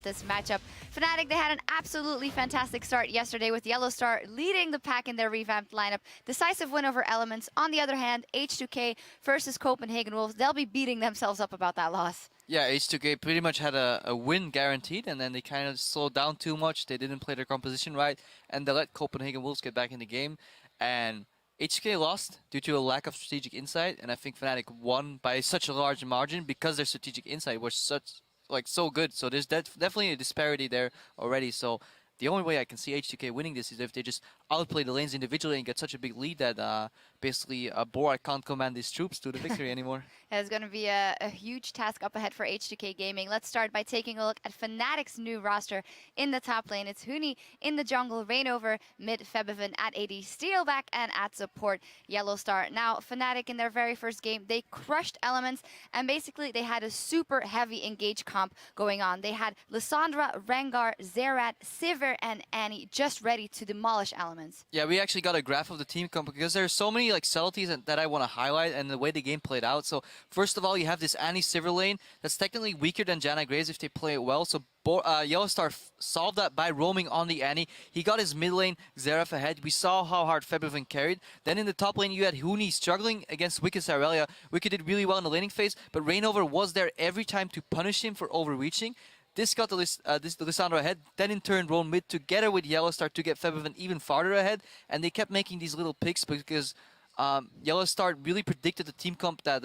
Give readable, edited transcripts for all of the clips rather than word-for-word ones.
this matchup. Fnatic, they had an absolutely fantastic start yesterday with Yellowstar leading the pack in their revamped lineup. Decisive win over Elements. On the other hand, H2K versus Copenhagen Wolves, they'll be beating themselves up about that loss. Yeah, H2K pretty much had a win guaranteed, and then they kind of slowed down too much. They didn't play their composition right, and they let Copenhagen Wolves get back in the game. And H2K lost due to a lack of strategic insight, and I think Fnatic won by such a large margin because their strategic insight was so good. So there's definitely a disparity there already. So the only way I can see H2K winning this is if they just outplay the lanes individually and get such a big lead that basically Borat can't command his troops to the victory anymore. It's going to be a huge task up ahead for H2K Gaming. Let's start by taking a look at Fnatic's new roster in the top lane. It's Huni in the jungle, Reignover, mid, Febiven at AD, Steelback, and at support, Yellowstar. Now, Fnatic in their very first game, they crushed Elements, and basically they had a super heavy engage comp going on. They had Lissandra, Rengar, Zerat, Sivir, and Annie just ready to demolish Elements. Yeah, we actually got a graph of the team comp because there's so many subtleties that I want to highlight and the way the game played out. So first of all, you have this Annie Sivir lane that's technically weaker than Janna Graves if they play it well. So Yellowstar solved that by roaming on the Annie. He got his mid lane Xerath ahead. We saw how hard Febiven carried. Then in the top lane, you had Huni struggling against Wicked Aurelia. Wicked did really well in the laning phase, but Reignover was there every time to punish him for overreaching. This got the Lissandra ahead, then in turn roamed mid together with Yellowstar to get Febiven even farther ahead, and they kept making these little picks because Yellowstar really predicted the team comp that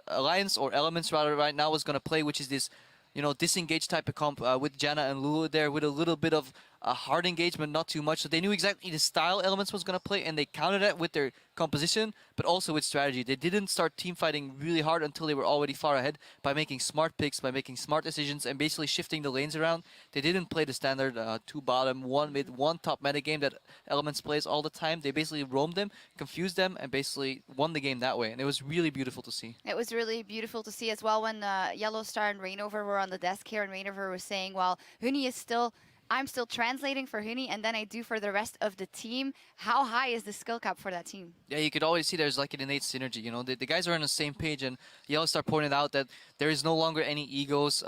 Alliance or Elements rather right now was going to play, which is this, disengage type of comp with Janna and Lulu there with a little bit of hard engagement, not too much. So they knew exactly the style Elements was going to play, and they countered that with their composition, but also with strategy. They didn't start team fighting really hard until they were already far ahead by making smart picks, by making smart decisions, and basically shifting the lanes around. They didn't play the standard 2 bottom, 1 mid, 1 top meta game that Elements plays all the time. They basically roamed them, confused them, and basically won the game that way. And it was really beautiful to see. It was really beautiful to see as well when Yellowstar and Reignover were on the desk here, and Reignover was saying, well, Huni is still... I'm still translating for Huni, and then I do for the rest of the team. How high is the skill cap for that team? Yeah, you could always see there's an innate synergy. The guys are on the same page, and Yellowstar pointed out that there is no longer any egos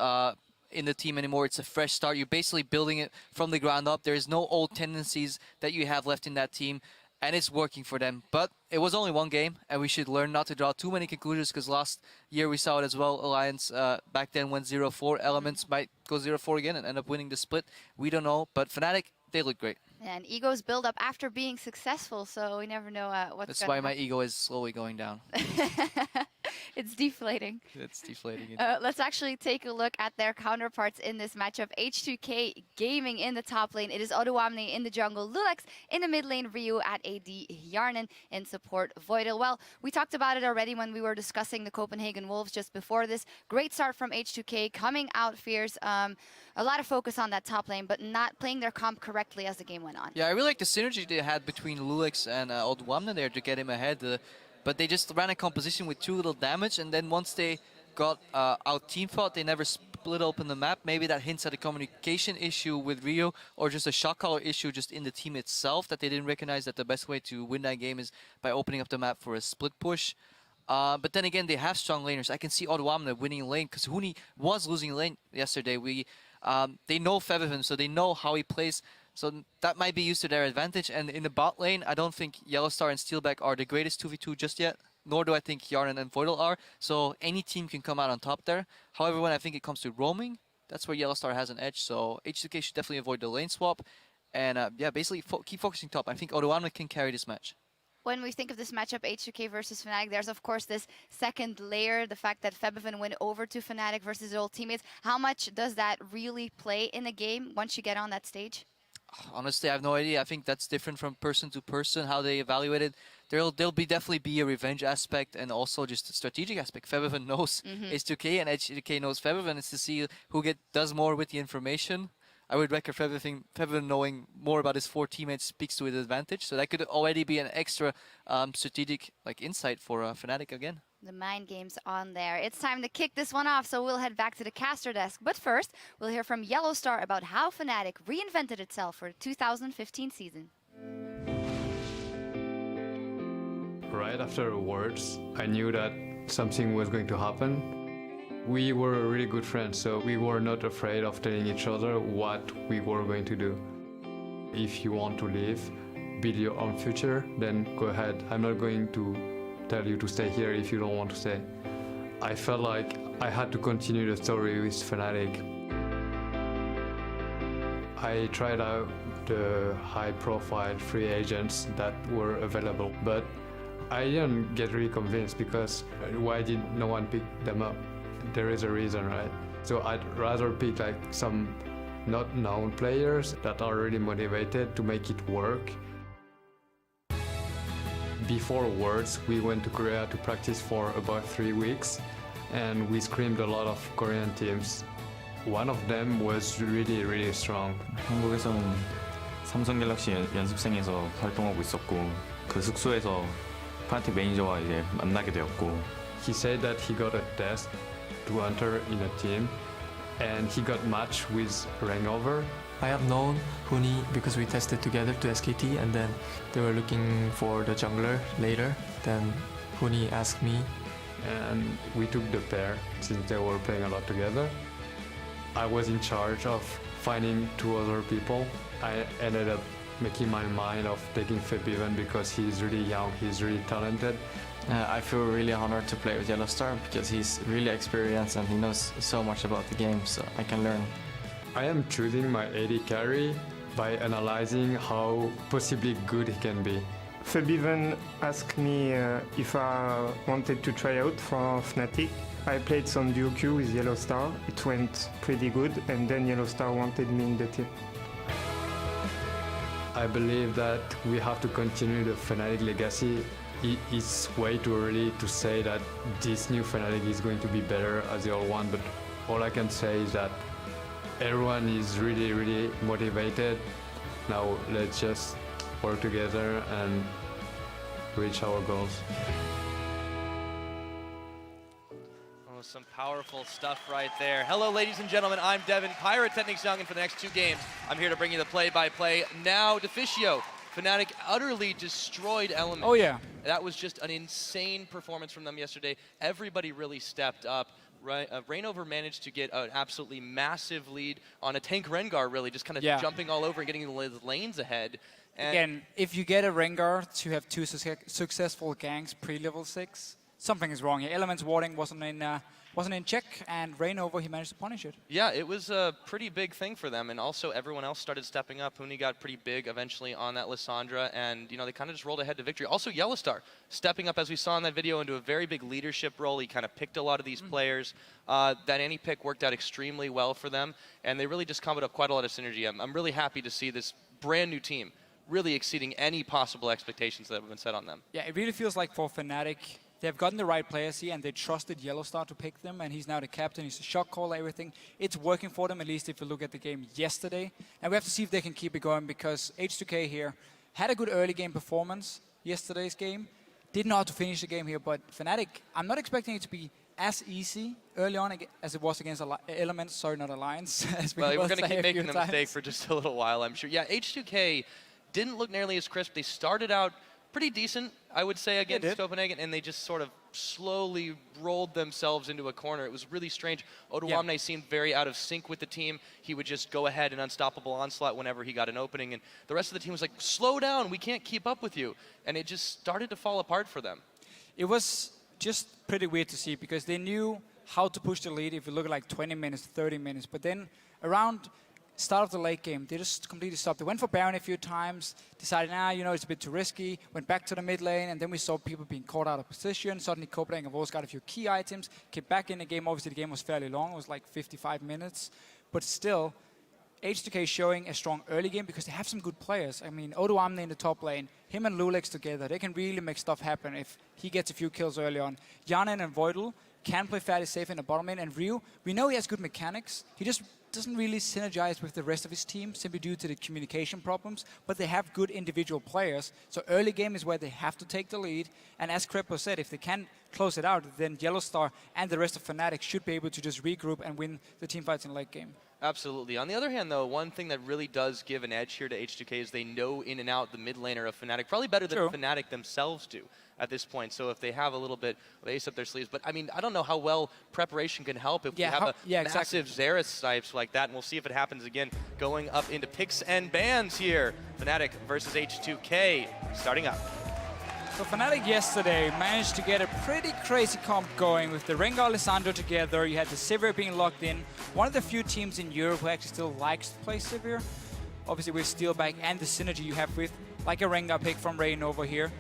in the team anymore. It's a fresh start. You're basically building it from the ground up. There is no old tendencies that you have left in that team, and it's working for them. But it was only one game, and we should learn not to draw too many conclusions because last year we saw it as well. Alliance back then went 0-4. Elements might go 0-4 again and end up winning the split. We don't know, but Fnatic, they look great. And egos build up after being successful, so we never know what's That's why my ego is slowly going down. It's deflating. It's deflating. Let's actually take a look at their counterparts in this matchup. H2K Gaming in the top lane. It is Odoamne in the jungle, Lulex in the mid lane, Ryu at AD, Yarnan in support, Voidal. Well, we talked about it already when we were discussing the Copenhagen Wolves just before this. Great start from H2K, coming out fierce. A lot of focus on that top lane, but not playing their comp correctly as the game went on. Yeah, I really like the synergy they had between Lulex and Odoamne there to get him ahead. But they just ran a composition with too little damage, and then once they got out team fought, they never split open the map. Maybe that hints at a communication issue with Rio, or just a shot caller issue just in the team itself, that they didn't recognize that the best way to win that game is by opening up the map for a split push. But then again, they have strong laners. I can see Odoamne winning lane because Huni was losing lane yesterday. They know Febiven, so they know how he plays. So that might be used to their advantage. And in the bot lane, I don't think Yellowstar and Steelback are the greatest 2v2 just yet, nor do I think Yarnan and Voidal are. So any team can come out on top there. However, when I think it comes to roaming, that's where Yellowstar has an edge. So H2K should definitely avoid the lane swap. And yeah, basically keep focusing top. I think Odoamne can carry this match. When we think of this matchup, H2K versus Fnatic, there's of course this second layer, the fact that Febiven went over to Fnatic versus their old teammates. How much does that really play in the game once you get on that stage? Honestly, I have no idea. I think that's different from person to person, how they evaluate it. There'll definitely be a revenge aspect and also just a strategic aspect. Febiven knows H2K and H2K knows Febiven. It's to see who does more with the information. I would recommend Febiven knowing more about his 4 teammates speaks to his advantage. So that could already be an extra strategic insight for Fnatic again. The mind game's on there. It's time to kick this one off, so we'll head back to the caster desk. But first, we'll hear from Yellowstar about how Fnatic reinvented itself for the 2015 season. Right after awards, I knew that something was going to happen. We were really good friends, so we were not afraid of telling each other what we were going to do. If you want to live, build your own future, then go ahead. I'm not going to tell you to stay here if you don't want to stay. I felt like I had to continue the story with Fnatic. I tried out the high-profile free agents that were available, but I didn't get really convinced because why did no one pick them up? There is a reason, right? So I'd rather pick like some not known players that are really motivated to make it work. Before Worlds, we went to Korea to practice for about 3 weeks, and we screamed a lot of Korean teams. One of them was really, really strong. 한국에서는 삼성 갤럭시 연습생에서 활동하고 있었고 그 숙소에서 파나틱 매니저와 이제 만나게 되었고. He said that he got a test to enter in a team, and he got matched with Rangover. I have known Huni because we tested together to SKT, and then they were looking for the jungler later. Then Huni asked me, and we took the pair since they were playing a lot together. I was in charge of finding 2 other people. I ended up making my mind of taking Febiven because he's really young, he's really talented. I feel really honored to play with Yellowstar because he's really experienced and he knows so much about the game, so I can learn. I am choosing my AD carry by analyzing how possibly good he can be. Febiven asked me if I wanted to try out for Fnatic. I played some duo queue with Yellowstar. It went pretty good, and then Yellowstar wanted me in the team. I believe that we have to continue the Fnatic legacy. It's way too early to say that this new Fnatic is going to be better as the old one, but all I can say is that everyone is really, really motivated. Now let's just work together and reach our goals. Some powerful stuff right there. Hello, ladies and gentlemen. I'm Devin, Pyrotechnics Young, and for the next 2 games, I'm here to bring you the play-by-play. Now, Deficio. Fnatic utterly destroyed Element. Oh, yeah. That was just an insane performance from them yesterday. Everybody really stepped up. Rainover managed to get an absolutely massive lead on a tank Rengar, really, just kind of jumping all over and getting the lanes ahead. And again, if you get a Rengar to have 2 successful ganks pre-level 6, something is wrong here. Element's warding wasn't in check, and Rainover, he managed to punish it. Yeah, it was a pretty big thing for them, and also everyone else started stepping up. Huni got pretty big eventually on that Lissandra, and they kind of just rolled ahead to victory. Also, Yellowstar stepping up, as we saw in that video, into a very big leadership role. He kind of picked a lot of these players. That any pick worked out extremely well for them, and they really just comboed up quite a lot of synergy. I'm really happy to see this brand new team really exceeding any possible expectations that have been set on them. Yeah, it really feels like for Fnatic, they've gotten the right players here, and they trusted Yellowstar to pick them, and he's now the captain, he's a shot caller, everything. It's working for them, at least if you look at the game yesterday. And we have to see if they can keep it going, because H2K here had a good early game performance yesterday's game. Didn't know how to finish the game here, but Fnatic, I'm not expecting it to be as easy early on as it was against Elements, sorry, not Alliance. Well, we're going to keep making the mistake for just a little while, I'm sure. Yeah, H2K didn't look nearly as crisp. They started out pretty decent, I would say, against Copenhagen, and they just sort of slowly rolled themselves into a corner. It was really strange. Oduwamne seemed very out of sync with the team. He would just go ahead and unstoppable onslaught whenever he got an opening, and the rest of the team was like, slow down, we can't keep up with you. And it just started to fall apart for them. It was just pretty weird to see, because they knew how to push the lead if you look at like 20 minutes, 30 minutes, but then around start of the late game, they just completely stopped. They went for Baron a few times, decided, it's a bit too risky, went back to the mid lane, and then we saw people being caught out of position. Suddenly Copenhagen have also got a few key items, came back in the game. Obviously the game was fairly long, it was like 55 minutes, but still, H2K showing a strong early game because they have some good players. I mean, Oduwamne in the top lane, him and Lulex together, they can really make stuff happen if he gets a few kills early on. Yanin and Voidal can play fairly safe in the bottom lane, and Ryu, we know he has good mechanics. He just doesn't really synergize with the rest of his team simply due to the communication problems, but they have good individual players. So early game is where they have to take the lead, and as Crepo said, if they can close it out, then Yellowstar and the rest of Fnatic should be able to just regroup and win the team fights in late game. Absolutely. On the other hand, though, one thing that really does give an edge here to H2K is they know in and out the mid laner of Fnatic probably better than Fnatic themselves do at this point. So if they have a little bit of ace up their sleeves, but I mean, I don't know how well preparation can help if we have a massive Xerath snipes like that, and we'll see if it happens again. Going up into picks and bans here. Fnatic versus H2K starting up. So Fnatic yesterday managed to get a pretty crazy comp going with the Rengar Lissandra together. You had the Sivir being locked in. One of the few teams in Europe who actually still likes to play Sivir. Obviously with Steelback and the synergy you have with like a Rengar pick from Rain over here.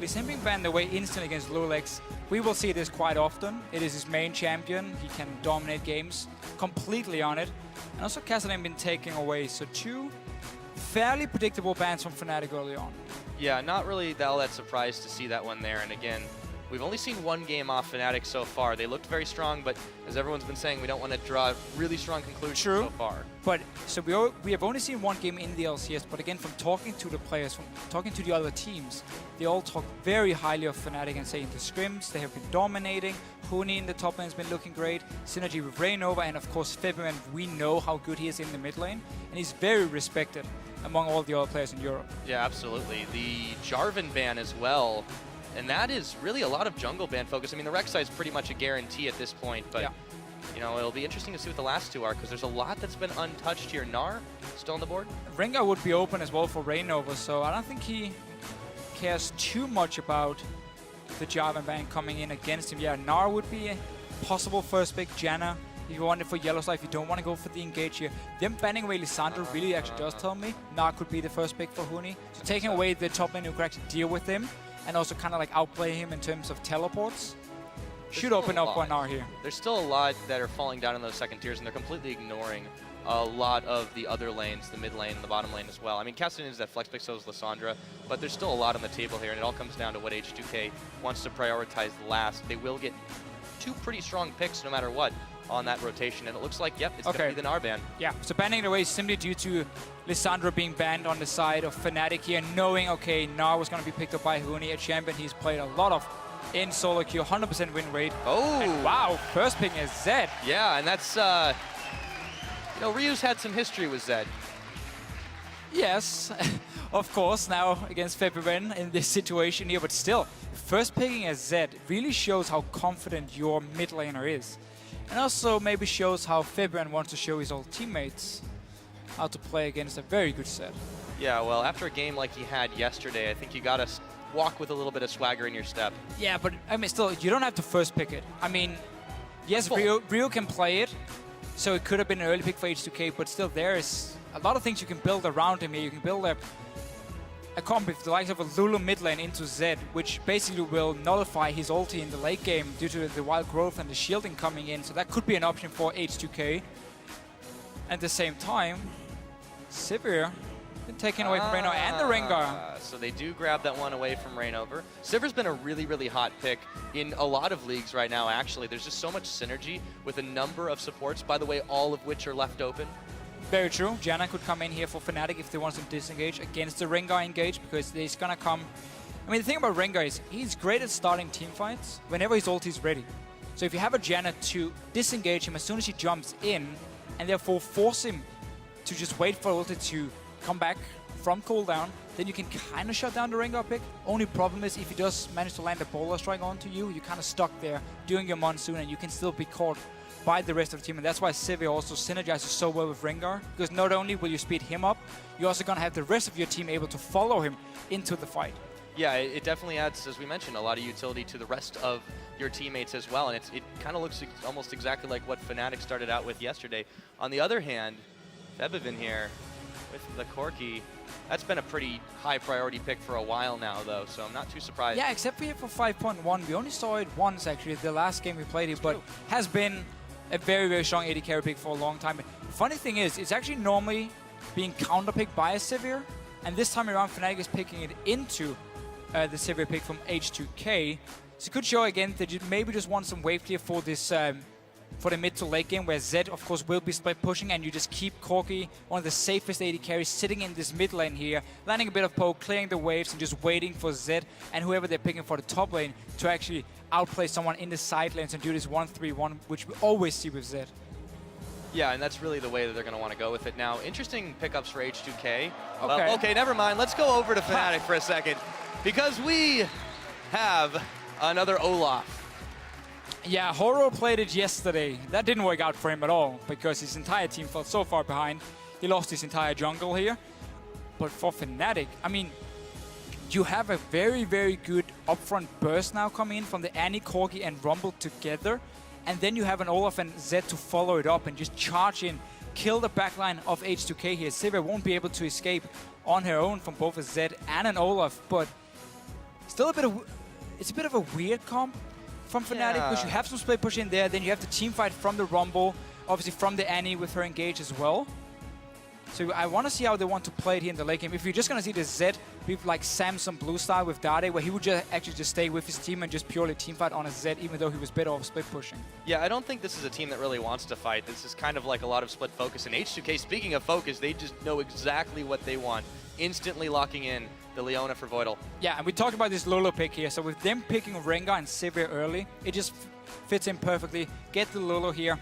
Lis him being banned away instantly against Lulex. We will see this quite often. It is his main champion. He can dominate games completely on it. And also Castellan been taking away. So 2 fairly predictable bans from Fnatic early on. Yeah, not really all that surprised to see that one there. And again, we've only seen one game off Fnatic so far. They looked very strong, but as everyone's been saying, we don't want to draw really strong conclusions so far. But so we have only seen one game in the LCS, but again, from talking to the players, from talking to the other teams, they all talk very highly of Fnatic and saying the scrims, they have been dominating. Huni in the top lane has been looking great. Synergy with Rainova, and of course Febvin, we know how good he is in the mid lane, and he's very respected among all the other players in Europe. Yeah, absolutely. The Jarvan ban as well, and that is really a lot of jungle ban focus. I mean, the Rek'Sai is pretty much a guarantee at this point, but you know, it'll be interesting to see what the last 2 are, because there's a lot that's been untouched here. Gnar still on the board. Rengar would be open as well for Rainova, so I don't think he cares too much about the Jarvan ban coming in against him. Yeah, Gnar would be a possible first pick. Janna, if you want it for Yellowstar, if you don't want to go for the engage here. Them banning away Lissandra really actually does tell me Gnar could be the first pick for Huni. So taking away the top lane who could actually deal with him and also kind of like outplay him in terms of teleports should open up for Gnar here. There's still a lot that are falling down in those second tiers, and they're completely ignoring a lot of the other lanes, the mid lane and the bottom lane as well. I mean, Castellan is that flex pick, so is Lissandra, but there's still a lot on the table here, and it all comes down to what H2K wants to prioritize last. They will get 2 pretty strong picks no matter what on that rotation, and it looks like, yep, it's going to be the Gnar ban. Yeah, so banning it away is simply due to Lissandra being banned on the side of Fnatic here, knowing, okay, Gnar was going to be picked up by Huni, a champion he's played a lot of in solo queue, 100% win rate. Oh! And wow, first pick is Zed. Yeah, and that's, you know, Ryu's had some history with Zed. Yes, of course, now against Febvin in this situation here, but still, first picking as Zed really shows how confident your mid laner is. And also maybe shows how Febvin wants to show his old teammates how to play against a very good set. Yeah, well, after a game like he had yesterday, I think you got to walk with a little bit of swagger in your step. Yeah, but I mean, still, you don't have to first pick it. I mean, yes, Ryu can play it, so it could have been an early pick for H2K, but still there is a lot of things you can build around him here. You can build a comp with the likes of a Lulu mid lane into Zed, which basically will nullify his ulti in the late game due to the wild growth and the shielding coming in, so that could be an option for H2K. At the same time, Sivir been taken away from Rainover and the Rengar. So they do grab that one away from Rainover. Sivir's been a really, really hot pick in a lot of leagues right now, actually. There's just so much synergy with a number of supports, by the way, all of which are left open. Very true. Janna could come in here for Fnatic if they want to disengage against the Rengar engage, because he's gonna come... I mean, the thing about Rengar is he's great at starting team fights whenever his ulti is ready. So if you have a Janna to disengage him as soon as he jumps in, and therefore force him to just wait for ulti to come back from cooldown, then you can kind of shut down the Rengar pick. Only problem is if he does manage to land a boulder strike onto you, you're kind of stuck there doing your monsoon, and you can still be caught by the rest of the team. And that's why Sivir also synergizes so well with Rengar, because not only will you speed him up, you're also going to have the rest of your team able to follow him into the fight. Yeah, it definitely adds, as we mentioned, a lot of utility to the rest of your teammates as well, and it kind of looks almost exactly like what Fnatic started out with yesterday. On the other hand, Febvin here with the Corki, that's been a pretty high priority pick for a while now, though, so I'm not too surprised. Yeah, except for here for 5.1. We only saw it once, actually, the last game we played it, but has been a very, very strong AD carry pick for a long time. The funny thing is, it's actually normally being counterpicked by a Sivir, and this time around, Fnatic is picking it into the Sivir pick from H2K. So it could show again that you maybe just want some wave clear for this for the mid to late game, where Zed, of course, will be split pushing, and you just keep Corki, one of the safest AD carries, sitting in this mid lane here, landing a bit of poke, clearing the waves, and just waiting for Zed and whoever they're picking for the top lane to actually outplay someone in the side lanes and do this 1-3-1, which we always see with Zed. Yeah, and that's really the way that they're going to want to go with it. Now, interesting pickups for H2K. Okay. Well, okay, never mind. Let's go over to Fnatic for a second, because we have another Olaf. Yeah, Horo played it yesterday. That didn't work out for him at all because his entire team fell so far behind. He lost his entire jungle here. But for Fnatic, I mean, you have a very, very good upfront burst now coming in from the Annie, Corgi, and Rumble together. And then you have an Olaf and Zed to follow it up and just charge in, kill the backline of H2K here. Sivir won't be able to escape on her own from both a Zed and an Olaf, but still it's a bit of a weird comp from Fnatic, because you have some split push in there, then you have the team fight from the Rumble, obviously from the Annie with her engage as well. So I want to see how they want to play it here in the late game. If you're just going to see the Zed with like Samsung Blue style with Dade, where he would actually just stay with his team and just purely team fight on a Zed, even though he was better off split pushing. Yeah, I don't think this is a team that really wants to fight. This is kind of like a lot of split focus. And H2K, speaking of focus, they just know exactly what they want, instantly locking in the Leona for Voidal. Yeah, and we talked about this Lolo pick here. So with them picking Rengar and Sivir early, it just fits in perfectly. Get the Lolo here.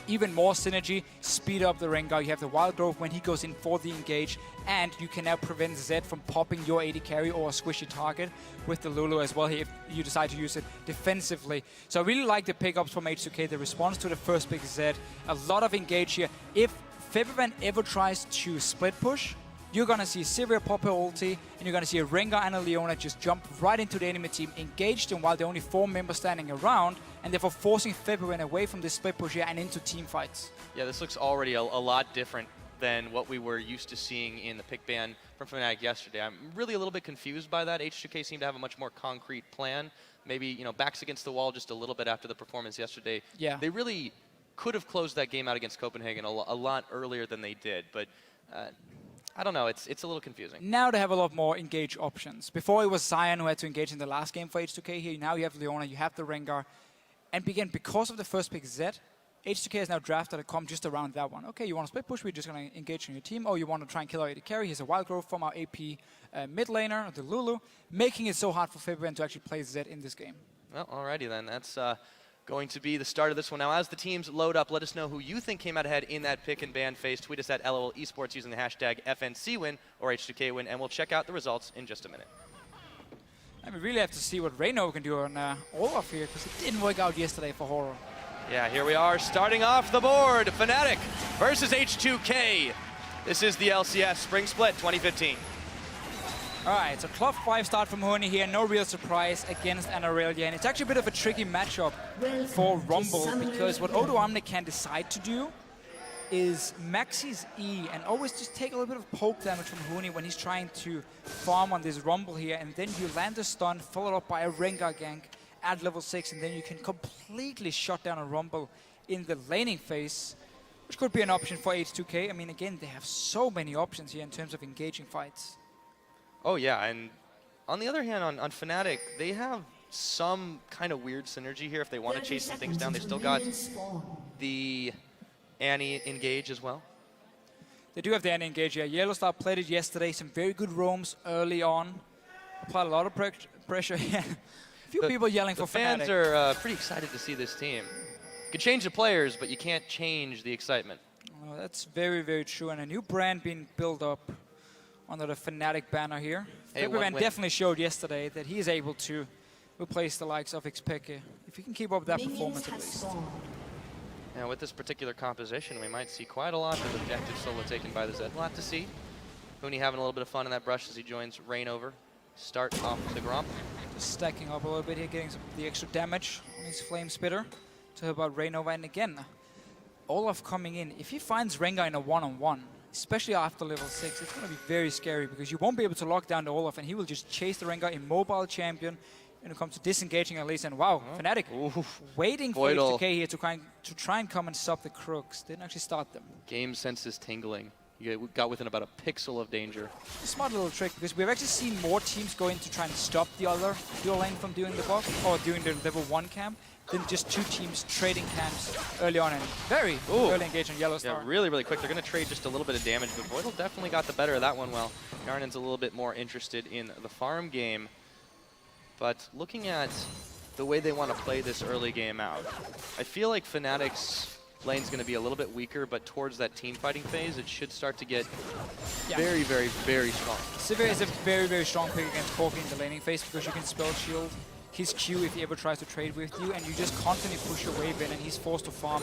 Even more synergy, speed up the Rengar. You have the Wild Growth when he goes in for the engage, and you can now prevent Zed from popping your AD carry or a squishy target with the Lulu as well here if you decide to use it defensively. So I really like the pickups from H2K, the response to the first pick Zed. A lot of engage here. If Febivan ever tries to split push, you're going to see Sivir pop her ulti, and you're going to see a Rengar and a Leona just jump right into the enemy team, engage them while there are only 4 members standing around, and therefore forcing Febivan away from this split push here and into team fights. Yeah, this looks already a lot different than what we were used to seeing in the pick ban from Fnatic yesterday. I'm really a little bit confused by that. H2K seemed to have a much more concrete plan. Maybe, you know, backs against the wall just a little bit after the performance yesterday. Yeah. They really could have closed that game out against Copenhagen a lot earlier than they did, but I don't know, it's a little confusing. Now they have a lot more engage options. Before it was Zion who had to engage in the last game for H2K here. Now you have Leona, you have the Rengar. And again, because of the first pick Zed, H2K has now drafted a comp just around that one. Okay, you want to split push, we're just going to engage on your team. Or you want to try and kill our AD carry. Here's a Wild Growth from our AP mid laner, the Lulu, making it so hard for Fabian to actually play Zed in this game. Well, alrighty then. That's going to be the start of this one. Now, as the teams load up, let us know who you think came out ahead in that pick and ban phase. Tweet us at LOL Esports using the hashtag FNC win or H2K win, and we'll check out the results in just a minute. And we really have to see what Reyno can do on Olaf here, because it didn't work out yesterday for Horo. Yeah, here we are starting off the board. Fnatic versus H2K. This is the LCS Spring Split 2015. All right, so club 5 start from Huni here. No real surprise against Anarelia. And it's actually a bit of a tricky matchup for Rumble, because what Odo Omni can decide to do is max his E and always just take a little bit of poke damage from Huni when he's trying to farm on this Rumble here. And then you land a stun, followed up by a Rengar gank at level 6, and then you can completely shut down a Rumble in the laning phase, which could be an option for H2K. I mean, again, they have so many options here in terms of engaging fights. Oh yeah, and on the other hand, on Fnatic, they have some kind of weird synergy here. If they want to chase some things down, they still got the Annie engage as well. They do have the Annie engage, yeah. Yellowstar played it yesterday. Some very good roams early on. Applied a lot of pressure. Yeah. A few people yelling for Fnatic. The fans are pretty excited to see this team. You can change the players, but you can't change the excitement. Oh, that's very, very true. And a new brand being built up under the Fnatic banner here. Hey, Fabian definitely showed yesterday that he is able to replace the likes of Xpeke, if he can keep up that performance at least. Now with this particular composition, we might see quite a lot of objective solo taken by the Zed. We'll have to see. Huni having a little bit of fun in that brush as he joins Reignover. Start off the Gromp. Just stacking up a little bit here, getting the extra damage on his Flame Spitter to help out Reignover. And again, Olaf coming in. If he finds Rengar in a one-on-one, especially after level 6, it's going to be very scary, because you won't be able to lock down the Olaf, and he will just chase the Rengar, immobile champion, when it comes to disengaging at least. And wow, Fnatic waiting for H2K here to try and come and stop the Crooks. Didn't actually start them. Game senses tingling. You got within about a pixel of danger. A smart little trick, because we've actually seen more teams go in to try and stop the other dual lane from doing the buff, or doing the level 1 camp, than just 2 teams trading camps early on, and very early engage on Yellowstar. Yeah, really, really quick. They're going to trade just a little bit of damage, but Voidal definitely got the better of that one. Well, Yarnan's a little bit more interested in the farm game. But looking at the way they want to play this early game out, I feel like Fnatic's lane's going to be a little bit weaker, but towards that team fighting phase, it should start to get very, very strong. Sivir is a very, very strong pick against Corki in the laning phase because you can spell shield his Q if he ever tries to trade with you, and you just constantly push your wave in, and he's forced to farm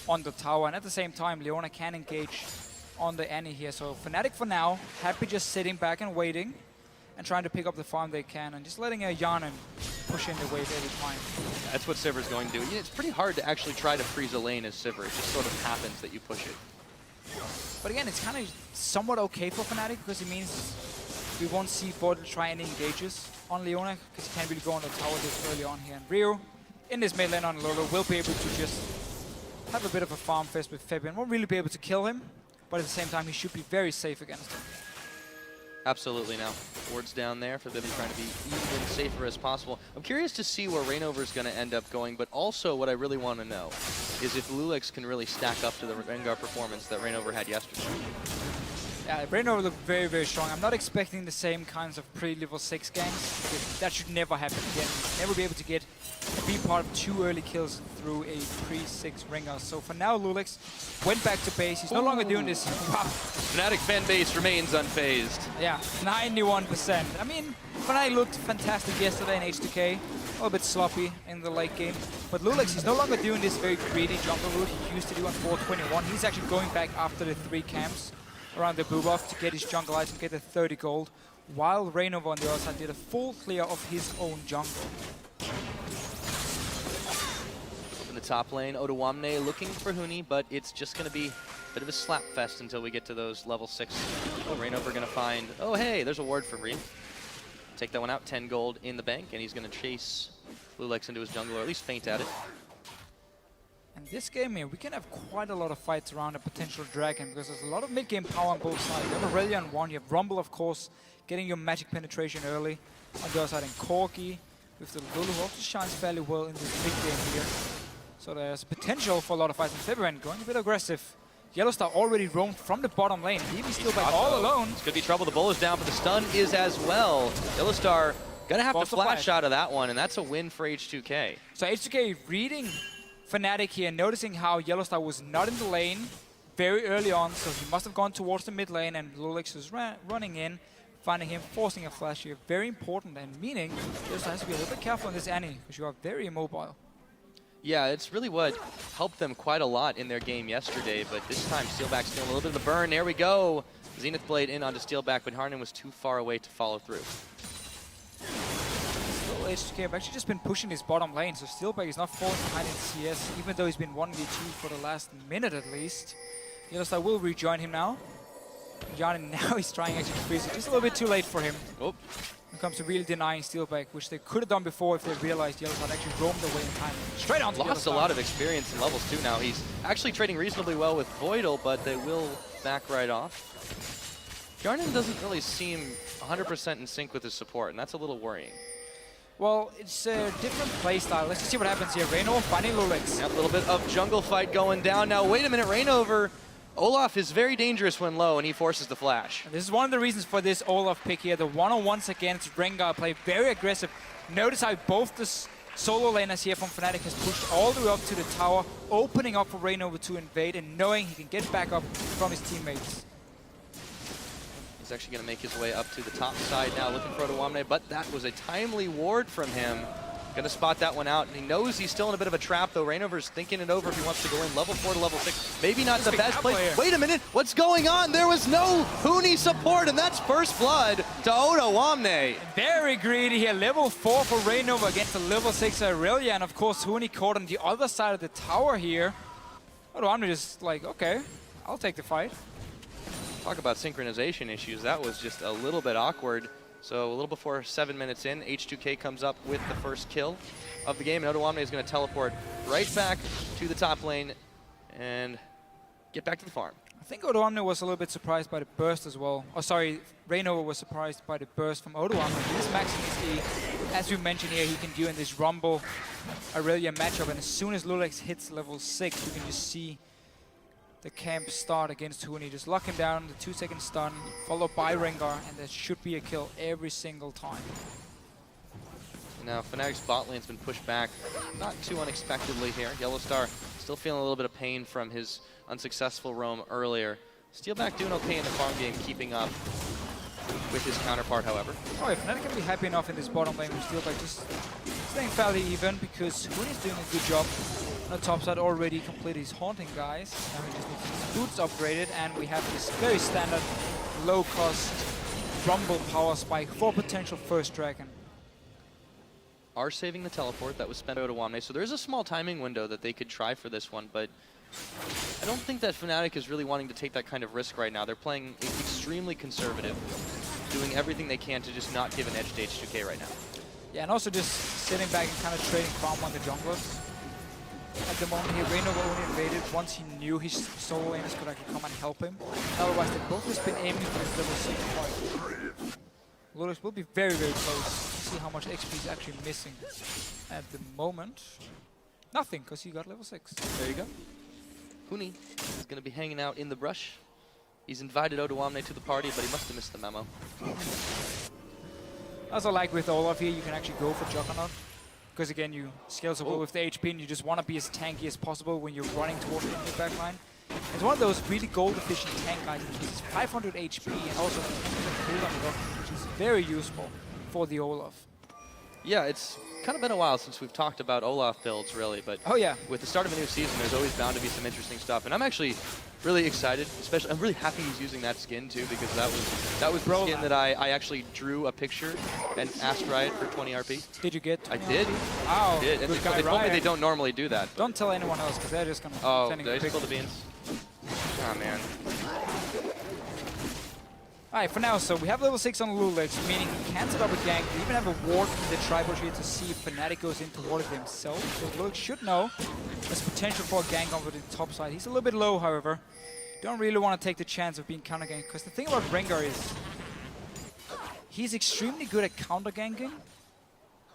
on the tower. And at the same time, Leona can engage on the Annie here. So Fnatic for now, happy just sitting back and waiting and trying to pick up the farm they can, and just letting Yanin push in the wave every time. That's what Sivir's going to do. It's pretty hard to actually try to freeze a lane as Sivir. It just sort of happens that you push it. But again, it's kind of somewhat okay for Fnatic because it means we won't see Bottle try any engages on Leona because he can't really go on the tower this early on here. And Rio, in this mid lane on Lolo, will be able to just have a bit of a farm fest with Fabian. Won't really be able to kill him, but at the same time, he should be very safe against him. Absolutely. Now, wards down there for them trying to be even safer as possible. I'm curious to see where Reignover's going to end up going, but also what I really want to know is if Lulix can really stack up to the Rengar performance that Reignover had yesterday. Yeah, Reignover looked very, very strong. I'm not expecting the same kinds of pre-level 6 ganks. That should never happen again. Never be able to be part of 2 early kills through a pre-6 Rengar. So for now, Lulix went back to base. He's no longer doing this. Wow. Fnatic fan base remains unfazed. Yeah, 91%. I mean, Fnatic looked fantastic yesterday in H2K. A little bit sloppy in the late game. But Lulix is no longer doing this very greedy jungle route he used to do on 421. He's actually going back after the 3 camps around the buff to get his jungle item, get the 30 gold, while Reignover on the other side did a full clear of his own jungle. In the top lane, Odoamne looking for Huni, but it's just going to be a bit of a slap fest until we get to those level 6. Reignover going to find, oh hey, there's a ward from Reem. Take that one out, 10 gold in the bank, and he's going to chase Lulix into his jungle, or at least feint at it. And this game here, we can have quite a lot of fights around a potential dragon because there's a lot of mid-game power on both sides. You have Aurelia on one, you have Rumble, of course, getting your magic penetration early. On the other side, and Corki with the Lulu, who also shines fairly well in this big game here. So there's potential for a lot of fights. And Fabian going a bit aggressive. Yellowstar already roamed from the bottom lane. He's still back all alone. This could be trouble. The bull is down, but the stun is as well. Yellowstar gonna have to flash out of that one, and that's a win for H2K. So H2K reading Fnatic here, noticing how Yellowstar was not in the lane very early on, so he must have gone towards the mid lane, and Lulix is running in, finding him, forcing a flash here. Very important, and meaning Yellowstar has to be a little bit careful on this Annie, because you are very immobile. Yeah, it's really what helped them quite a lot in their game yesterday, but this time Steelback's feeling a little bit of the burn. There we go. Zenith Blade in onto Steelback, but Harnan was too far away to follow through. H2K have actually just been pushing his bottom lane, so Steelback is not falling behind in CS, even though he's been 1v2 for the last minute at least. Yellowstar will rejoin him now. Yanin now is trying actually to freeze it, just a little bit too late for him. Oh. When it comes to really denying Steelback, which they could have done before if they realized Yellowstar had actually roamed away in time. Straight on to Lost a lot of experience in levels too now. He's actually trading reasonably well with Voidal, but they will back right off. Yarnan doesn't really seem 100% in sync with his support, and that's a little worrying. Well, it's a different playstyle. Let's just see what happens here. Reignover finding Lulix. Yeah, a little bit of jungle fight going down. Now, wait a minute, Reignover. Olaf is very dangerous when low, and he forces the flash. This is one of the reasons for this Olaf pick here. The one-on-ones against Rengar play very aggressive. Notice how both the solo laners here from Fnatic has pushed all the way up to the tower, opening up for Reignover to invade and knowing he can get back up from his teammates. He's actually going to make his way up to the top side now, looking for Odoamne, but that was a timely ward from him. Going to spot that one out, and he knows he's still in a bit of a trap, though. Reignover's thinking it over if he wants to go in level 4 to level 6. Maybe not the best play. Wait a minute, what's going on? There was no Huni support, and that's first blood to Odoamne. Very greedy here. Level 4 for Reignover against the level 6 Aurelia, and of course Huni caught on the other side of the tower here. Odoamne just like, okay, I'll take the fight. Talk about synchronization issues. That was just a little bit awkward. So a little before 7 minutes in, H2K comes up with the first kill of the game, and Odoamne is going to teleport right back to the top lane and get back to the farm. I think Odoamne was a little bit surprised by the burst as well. Oh, sorry, Reignover was surprised by the burst from Odoamne. He's maxing his E. As we mentioned here, he can do in this Rumble Aurelia matchup, and as soon as Lulix hits level 6, you can just see the camp start against Huni. Just lock him down, the 2-second stun, followed by Rengar, and that should be a kill every single time. Now, Fnatic's bot lane's been pushed back, not too unexpectedly here. Yellowstar still Still feeling a little bit of pain from his unsuccessful roam earlier. Steelback doing okay in the farm game, keeping up with his counterpart, however. Oh, yeah, Fnatic can be happy enough in this bottom lane with Steelback just staying fairly even because Huni's doing a good job on the top side, already completed his haunting guys. Now he just needs his boots upgraded, and we have this very standard low-cost Rumble power spike for potential first dragon. Are saving the teleport that was spent out of W1D2, so there's a small timing window that they could try for this one, but I don't think that Fnatic is really wanting to take that kind of risk right now. They're playing extremely conservative, doing everything they can to just not give an edge to H2K right now. Yeah, and also just sitting back and kind of trading farm on the junglers. At the moment here, Reynova only invaded once he knew his solo laners could actually come and help him. Otherwise, they both just been aiming for this level 6 point. Lotus will be very, very close to see how much XP he's actually missing. At the moment, nothing, because he got level 6. There you go. Huni is going to be hanging out in the brush. He's invited W1D2 to the party, but he must have missed the memo. Also, like with Olaf here, you can actually go for Juggernaut. Because again, you scale so well with the HP and you just want to be as tanky as possible when you're running towards the enemy backline. It's one of those really gold efficient tank guys which is 500 HP and also 10% cooldown reduction, which is very useful for the Olaf. Yeah, it's kind of been a while since we've talked about Olaf builds, really, but oh yeah, with the start of a new season, there's always bound to be some interesting stuff, and I'm actually really excited. Especially, I'm really happy he's using that skin too, because that was the skin that I actually drew a picture and asked Riot for 20 RP. Did you get 20 I did. RP? Wow, I did. And they told me they don't normally do that. Don't tell anyone else, because they're just gonna sending did I a spill picture. the beans? Oh man. Alright, for now, so we have level 6 on Lulix, meaning he can set up a gank. We even have a ward in the tri-bush here to see if Fnatic goes in toward it himself. So Lulix should know there's potential for a gank over the top side. He's a little bit low, however. Don't really want to take the chance of being counter-ganked, because the thing about Rengar is he's extremely good at counter-ganking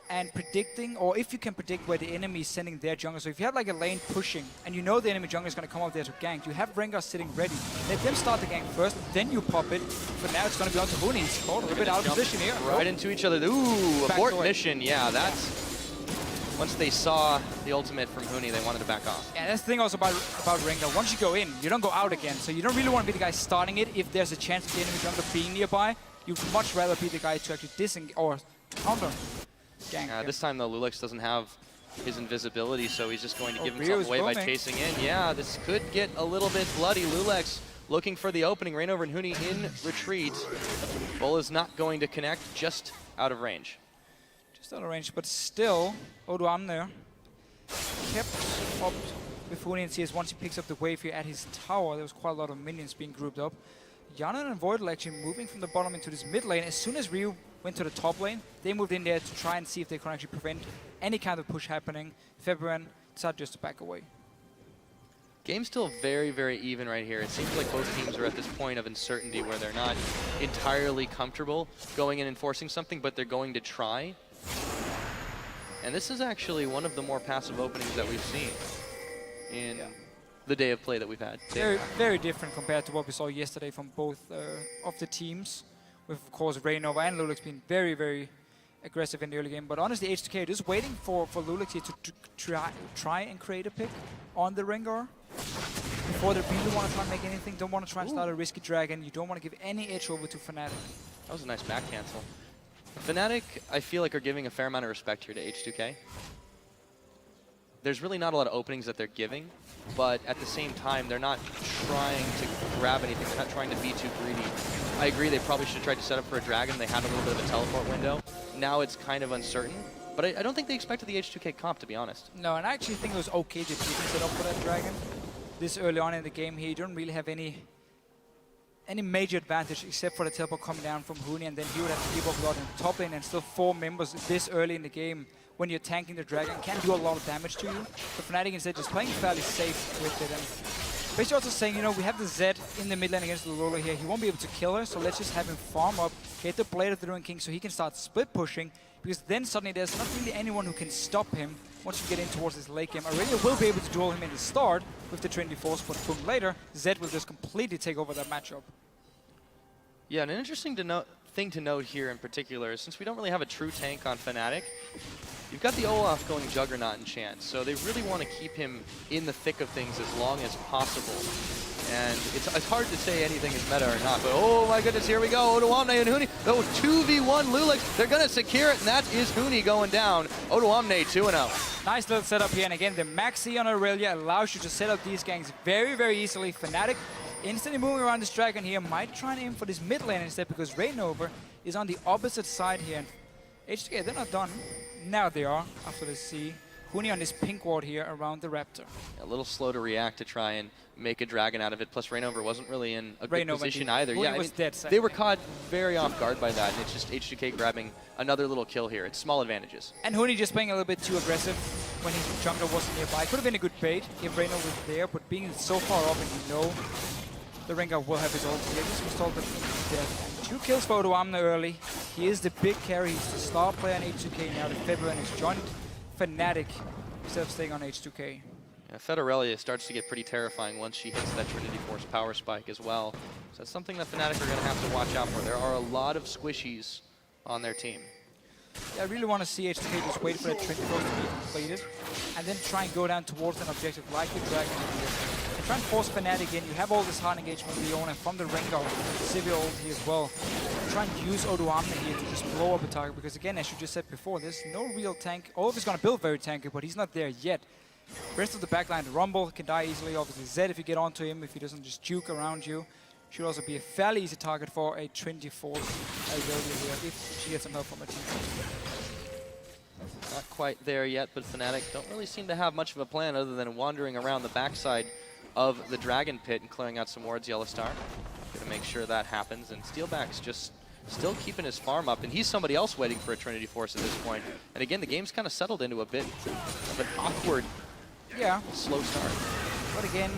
and predicting, or if you can predict where the enemy is sending their jungler. So if you have like a lane pushing and you know the enemy jungler is going to come up there to gank, you have Rengar sitting ready. Let them start the gank first, then you pop it. But now it's going to be on to Huni. He's caught a little bit out of position here. Right into each other. Ooh, Back abort away. mission. Yeah, that's... Once they saw the ultimate from Huni, they wanted to back off. Yeah, that's the thing also about Rengar. Once you go in, you don't go out again. So you don't really want to be the guy starting it if there's a chance of the enemy jungler being nearby. You'd much rather be the guy to actually disengage or counter gank. This time, though, Lulix doesn't have his invisibility, so he's just going to give Rio's himself away by roaming. chasing in. Yeah, this could get a little bit bloody. Lulix looking for the opening. Reignover and Huni in retreat. Bull is not going to connect, just out of range. Just out of range, but still, Oduam there kept up with Huni and CS. Once he picks up the wave here at his tower, there was quite a lot of minions being grouped up. Yanan and Voidal actually moving from the bottom into this mid lane. As soon as Ryu went to the top lane, they moved in there to try and see if they can actually prevent any kind of push happening. February decided just to back away. Game's still very, very even right here. It seems like both teams are at this point of uncertainty where they're not entirely comfortable going in and forcing something, but they're going to try. And this is actually one of the more passive openings that we've seen in the day of play that we've had. Very, very different compared to what we saw yesterday from both of the teams, with of course Reynova and Lulix being very, very aggressive in the early game. But honestly, H2K just waiting for Lulix here to try and create a pick on the Rengar before they really want to try and make anything. Don't want to try and start a risky dragon. You don't want to give any edge over to Fnatic. That was a nice back cancel. Fnatic, I feel like, are giving a fair amount of respect here to H2K. There's really not a lot of openings that they're giving, but at the same time, they're not trying to grab anything. They're not trying to be too greedy. I agree, they probably should have tried to set up for a dragon. They had a little bit of a teleport window. Now it's kind of uncertain, but I don't think they expected the H2K comp, to be honest. No, and I actually think it was okay to set up for that dragon this early on in the game here. You don't really have any major advantage except for the teleport coming down from Huni, and then he would have to keep up a lot in the top lane, and still 4 members this early in the game when you're tanking the dragon can do a lot of damage to you. But Fnatic instead just playing fairly safe with it, and basically also saying, you know, we have the Zed in the mid lane against the Lola here. He won't be able to kill her, so let's just have him farm up, get the Blade of the Ruined King so he can start split pushing, because then suddenly there's not really anyone who can stop him once you get in towards this late game. Aurelia will be able to duel him in the start with the Trinity Force, but boom, later, Zed will just completely take over that matchup. Yeah, and an interesting thing to note here in particular is since we don't really have a true tank on Fnatic, you've got the Olaf going Juggernaut and Chance, so they really want to keep him in the thick of things as long as possible. And it's hard to say anything is meta or not, but oh my goodness, here we go. Odoamne and Huni. Oh, 2v1 Lulix. They're going to secure it, and that is Huni going down. Odoamne 2-0. Nice little setup here, and again, the Maxi on Aurelia allows you to set up these ganks very, very easily. Fnatic instantly moving around this dragon here, might try and aim for this mid lane instead, because Rainover is on the opposite side here. And H2K, they're not done. Now they are, after the C. Huni on this pink ward here around the Raptor. A little slow to react to try and make a dragon out of it. Plus, Rainover wasn't really in a good position either. Huni Yeah, was dead, they were caught very off guard by that, and it's just H2K grabbing another little kill here. It's small advantages. And Huni just playing a little bit too aggressive when his jungler wasn't nearby. Could have been a good bait if Rainover was there, but being so far off, and you know the Rengar will have his ult here. This was told that he's dead. 2 kills for Odoamne early. He is the big carry. He's the star player in H2K now. The February has joined Fnatic instead of staying on H2K. Yeah, Federelia starts to get pretty terrifying once she hits that Trinity Force power spike as well. So that's something that Fnatic are going to have to watch out for. There are a lot of squishies on their team. Yeah, I really want to see H2K just wait for that Trinity Force to be completed and then try and go down towards an objective like the Dragon here. And try and force Fnatic in. You have all this hard engagement with Leona from the Rengar, Sivir ulti as well. Try and use Odoamne here to just blow up a target, because again, as you just said before, there's no real tank. Olaf is going to build very tanky, but he's not there yet. Rest of the backline, the Rumble can die easily. Obviously, Zed, if you get onto him, if he doesn't just juke around you, should also be a fairly easy target for a Trinity Force here if she gets some help from her team. Not quite there yet, but Fnatic don't really seem to have much of a plan other than wandering around the backside of the Dragon Pit and clearing out some wards. Yellowstar gonna make sure that happens, and Steelback's just still keeping his farm up, and he's somebody else waiting for a Trinity Force at this point. And again, the game's kind of settled into a bit of an awkward, slow start. But again,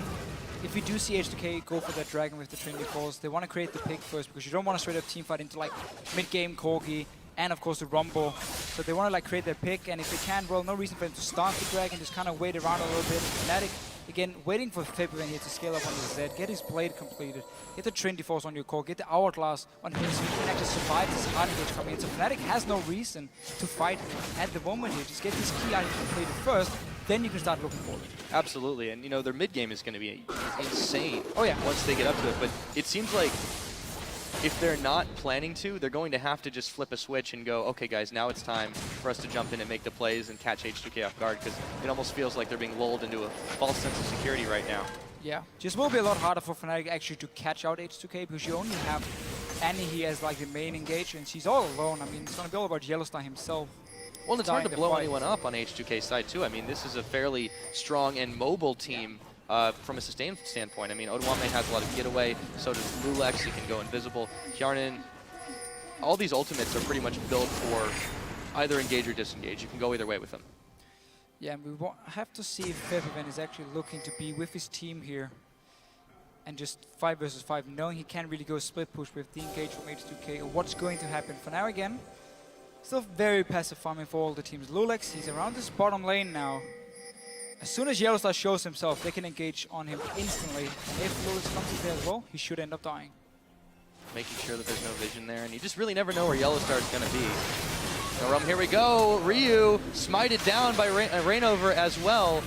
if you do see H2K go for that Dragon with the Trinity Force, they want to create the pick first, because you don't want to straight up teamfight into like mid-game Corgi and of course the Rumble. So they want to like create their pick, and if they can, well, no reason for them to start the Dragon, just kind of wait around a little bit. Fnatic, again, waiting for February here to scale up on his Zed, get his Blade completed, get the Trinity Force on your core, get the Hourglass on him so he can actually survive this hard engage coming in. So Fnatic has no reason to fight at the moment here. Just get this key item completed first, then you can start looking forward. Absolutely, and you know, their mid game is going to be insane once they get up to it, but it seems like if they're not planning to, they're going to have to just flip a switch and go, okay guys, now it's time for us to jump in and make the plays and catch H2K off guard, because it almost feels like they're being lulled into a false sense of security right now. Yeah, just will be a lot harder for Fnatic actually to catch out H2K, because you only have Annie here as like the main engage, and she's all alone. I mean, it's going to be all about Yellowstar himself. Well, it's hard to blow anyone up on H2K's side too. I mean, this is a fairly strong and mobile team from a sustained standpoint. I mean, Odoamne has a lot of getaway, so does Lulex, he can go invisible. Hjarnan, all these ultimates are pretty much built for either engage or disengage. You can go either way with them. Yeah, and we have to see if Febiven is actually looking to be with his team here and just 5 versus 5, knowing he can't really go split push with the engage from H2K, or what's going to happen. For now, again, still very passive farming for all the teams. Lulex, he's around this bottom lane now. As soon as Yellowstar shows himself, they can engage on him instantly. And if Lulex comes in there as well, he should end up dying. Making sure that there's no vision there, and you just really never know where Yellowstar is going to be. Here we go. Ryu smited down by Rainover as well.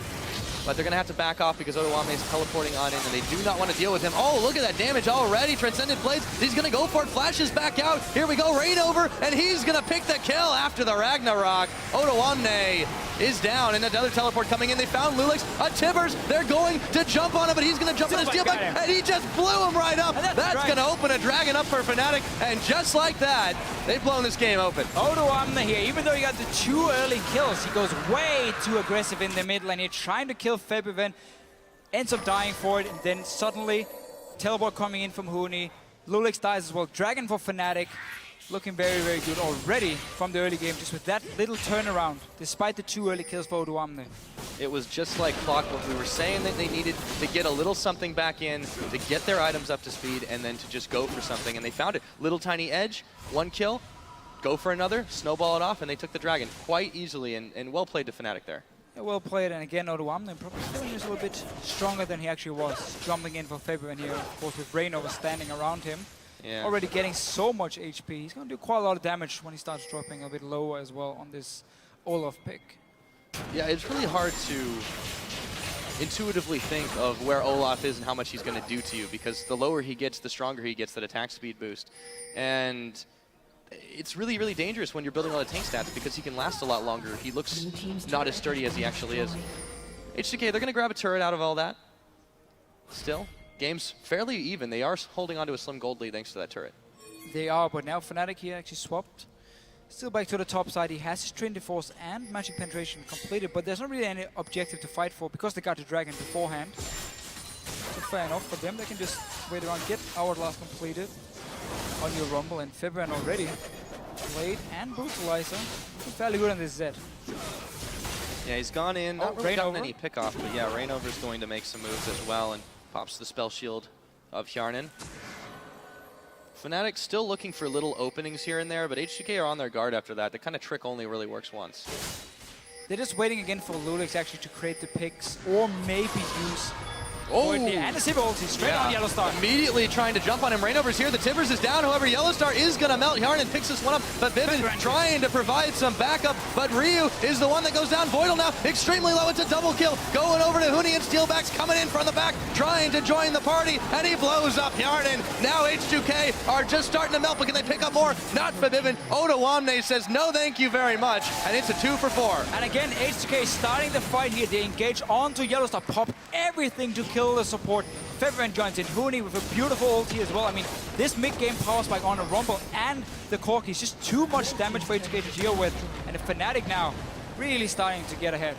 But they're going to have to back off because Odoamne is teleporting on in, and they do not want to deal with him. Oh, look at that damage already. Transcendent Blades. He's going to go for it. Flashes back out. Here we go. Rainover, and he's going to pick the kill after the Ragnarok. Odoamne is down, and another teleport coming in. They found Lulix. Tibbers, they're going to jump on him, but he's going to jump on his steelback, and he just blew him right up. That's going to open a dragon up for Fnatic, and just like that, they've blown this game open. Odoamne here, even though he got the 2 early kills, he goes way too aggressive in the mid lane. He's trying to kill Febiven, ends up dying for it, and then suddenly teleport coming in from Huni. Lulix dies as well. Dragon for Fnatic. Looking very, very good already from the early game, just with that little turnaround, despite the 2 early kills for Odoamne. It was just like clockwork. We were saying that they needed to get a little something back in, to get their items up to speed, and then to just go for something, and they found it. Little tiny edge, 1 kill, go for another, snowball it off, and they took the dragon quite easily, and well played to Fnatic there. Yeah, well played, and again, Odoamne probably feeling just a little bit stronger than he actually was, jumping in for Febiven here, of course, with Rainover standing around him. Yeah. Already getting so much HP. He's going to do quite a lot of damage when he starts dropping a bit lower as well on this Olaf pick. Yeah, it's really hard to intuitively think of where Olaf is and how much he's going to do to you, because the lower he gets, the stronger he gets that attack speed boost. And it's really, really dangerous when you're building a lot of tank stats, because he can last a lot longer. He looks not as sturdy as he actually is. H2K, they're going to grab a turret out of all that. Still, game's fairly even. They are holding on to a slim gold lead thanks to that turret. They are, but now Fnatic here actually swapped. Still back to the top side. He has his Trinity Force and Magic Penetration completed, but there's not really any objective to fight for because they got the Dragon beforehand. So fair enough for them. They can just wait around, get Hourglass completed on your Rumble, and Febren already played and Brutalizer. Fairly good on this Zed. Yeah, he's gone in, not really gotten Rainover. any pick off, but yeah, Rainover's going to make some moves as well and pops the spell shield of Hjarnan. Fnatic still looking for little openings here and there, but H2K are on their guard after that. The kind of trick only really works once. They're just waiting again for Lulix actually to create the picks, or maybe use and the Sivir ulti straight on Yellowstar. Immediately trying to jump on him. Rainover's here. The Timbers is down. However, Yellowstar is going to melt. Hjarnan picks this one up, but Vivian trying to provide some backup. But Ryu is the one that goes down. Voidal now extremely low. It's a double kill. Going over to Huni, and Steelback's coming in from the back, trying to join the party, and he blows up Hjarnan. Now H2K are just starting to melt, but can they pick up more? Not for Vivian. Oda says no thank you very much, and it's a 2 for 4. And again, H2K starting the fight here. They engage onto Yellowstar, pop everything to kill the support. Febren joins in. Huni with a beautiful ulti as well. I mean, this mid-game power spike on a Rumble and the Corki is just too much damage for H2K to deal with. And the Fnatic now really starting to get ahead.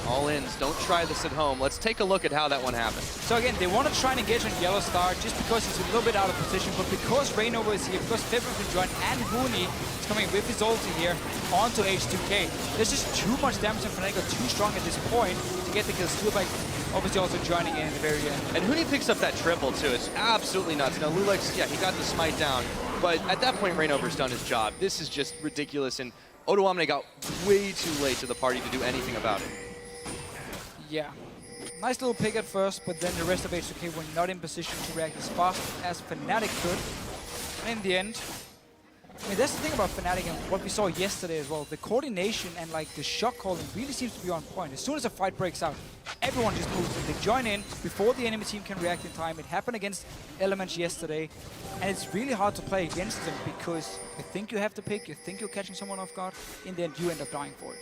All-ins, don't try this at home. Let's take a look at how that one happened. So again, they want to try and engage on Yellowstar just because he's a little bit out of position, but because Rainover is here, because Febren can join, and Huni is coming with his ulti here onto H2K. There's just too much damage, and Fnatic are too strong at this point to get the kill. Steelback obviously also joining in at the very end. And Huni picks up that triple too. It's absolutely nuts. Now Lulix, yeah, he got the smite down, but at that point Rainover's done his job. This is just ridiculous, and Oda got way too late to the party to do anything about it. Yeah. Nice little pick at first, but then the rest of H2K were not in position to react as fast as Fnatic could. And in the end, I mean, that's the thing about Fnatic and what we saw yesterday as well. The coordination and like the shot calling really seems to be on point. As soon as a fight breaks out, everyone just moves in. They join in before the enemy team can react in time. It happened against Elements yesterday, and it's really hard to play against them because you think you have to pick, you think you're catching someone off guard, in the end you end up dying for it.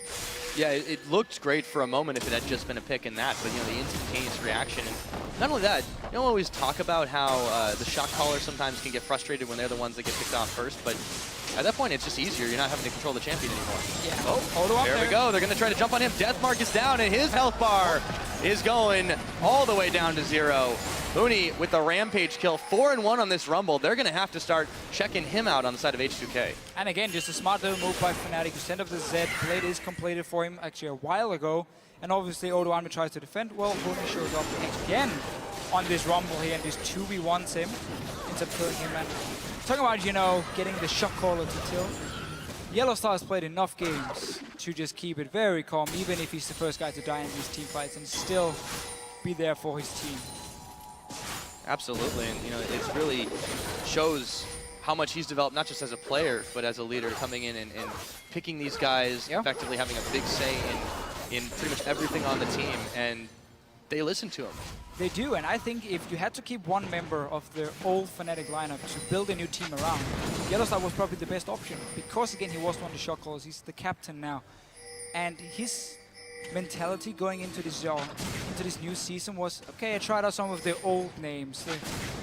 Yeah, it looked great for a moment if it had just been a pick in that, but you know, the instantaneous reaction. And not only that, you don't always talk about how the shot caller sometimes can get frustrated when they're the ones that get picked off first, but at that point it's just easier. You're not having to control the champion anymore. Yeah. Oh, there we go. They're going to try to jump on him. Deathmark is down, and his health bar is going all the way down to 0. Huni with the Rampage kill, 4-1 on this Rumble. They're going to have to start checking him out on the side of H2K. And again, just a smart little move by Fnatic to send up the Zed. Blade is completed for him actually a while ago. And obviously Oda tries to defend. Well, Huni shows up again on this Rumble here and just 2v1s him. Ends up killing him. And talking about, you know, getting the shot caller to tilt. Yellowstar has played enough games to just keep it very calm, even if he's the first guy to die in these team fights, and still be there for his team. Absolutely, and you know, it really shows how much he's developed, not just as a player, but as a leader, coming in and picking these guys, effectively having a big say in pretty much everything on the team, and they listen to him. They do, and I think if you had to keep one member of the old Fnatic lineup to build a new team around, Yellowstar was probably the best option, because again, he was one of the shot callers, he's the captain now, and his mentality going into this new season was, okay, I tried out some of the old names,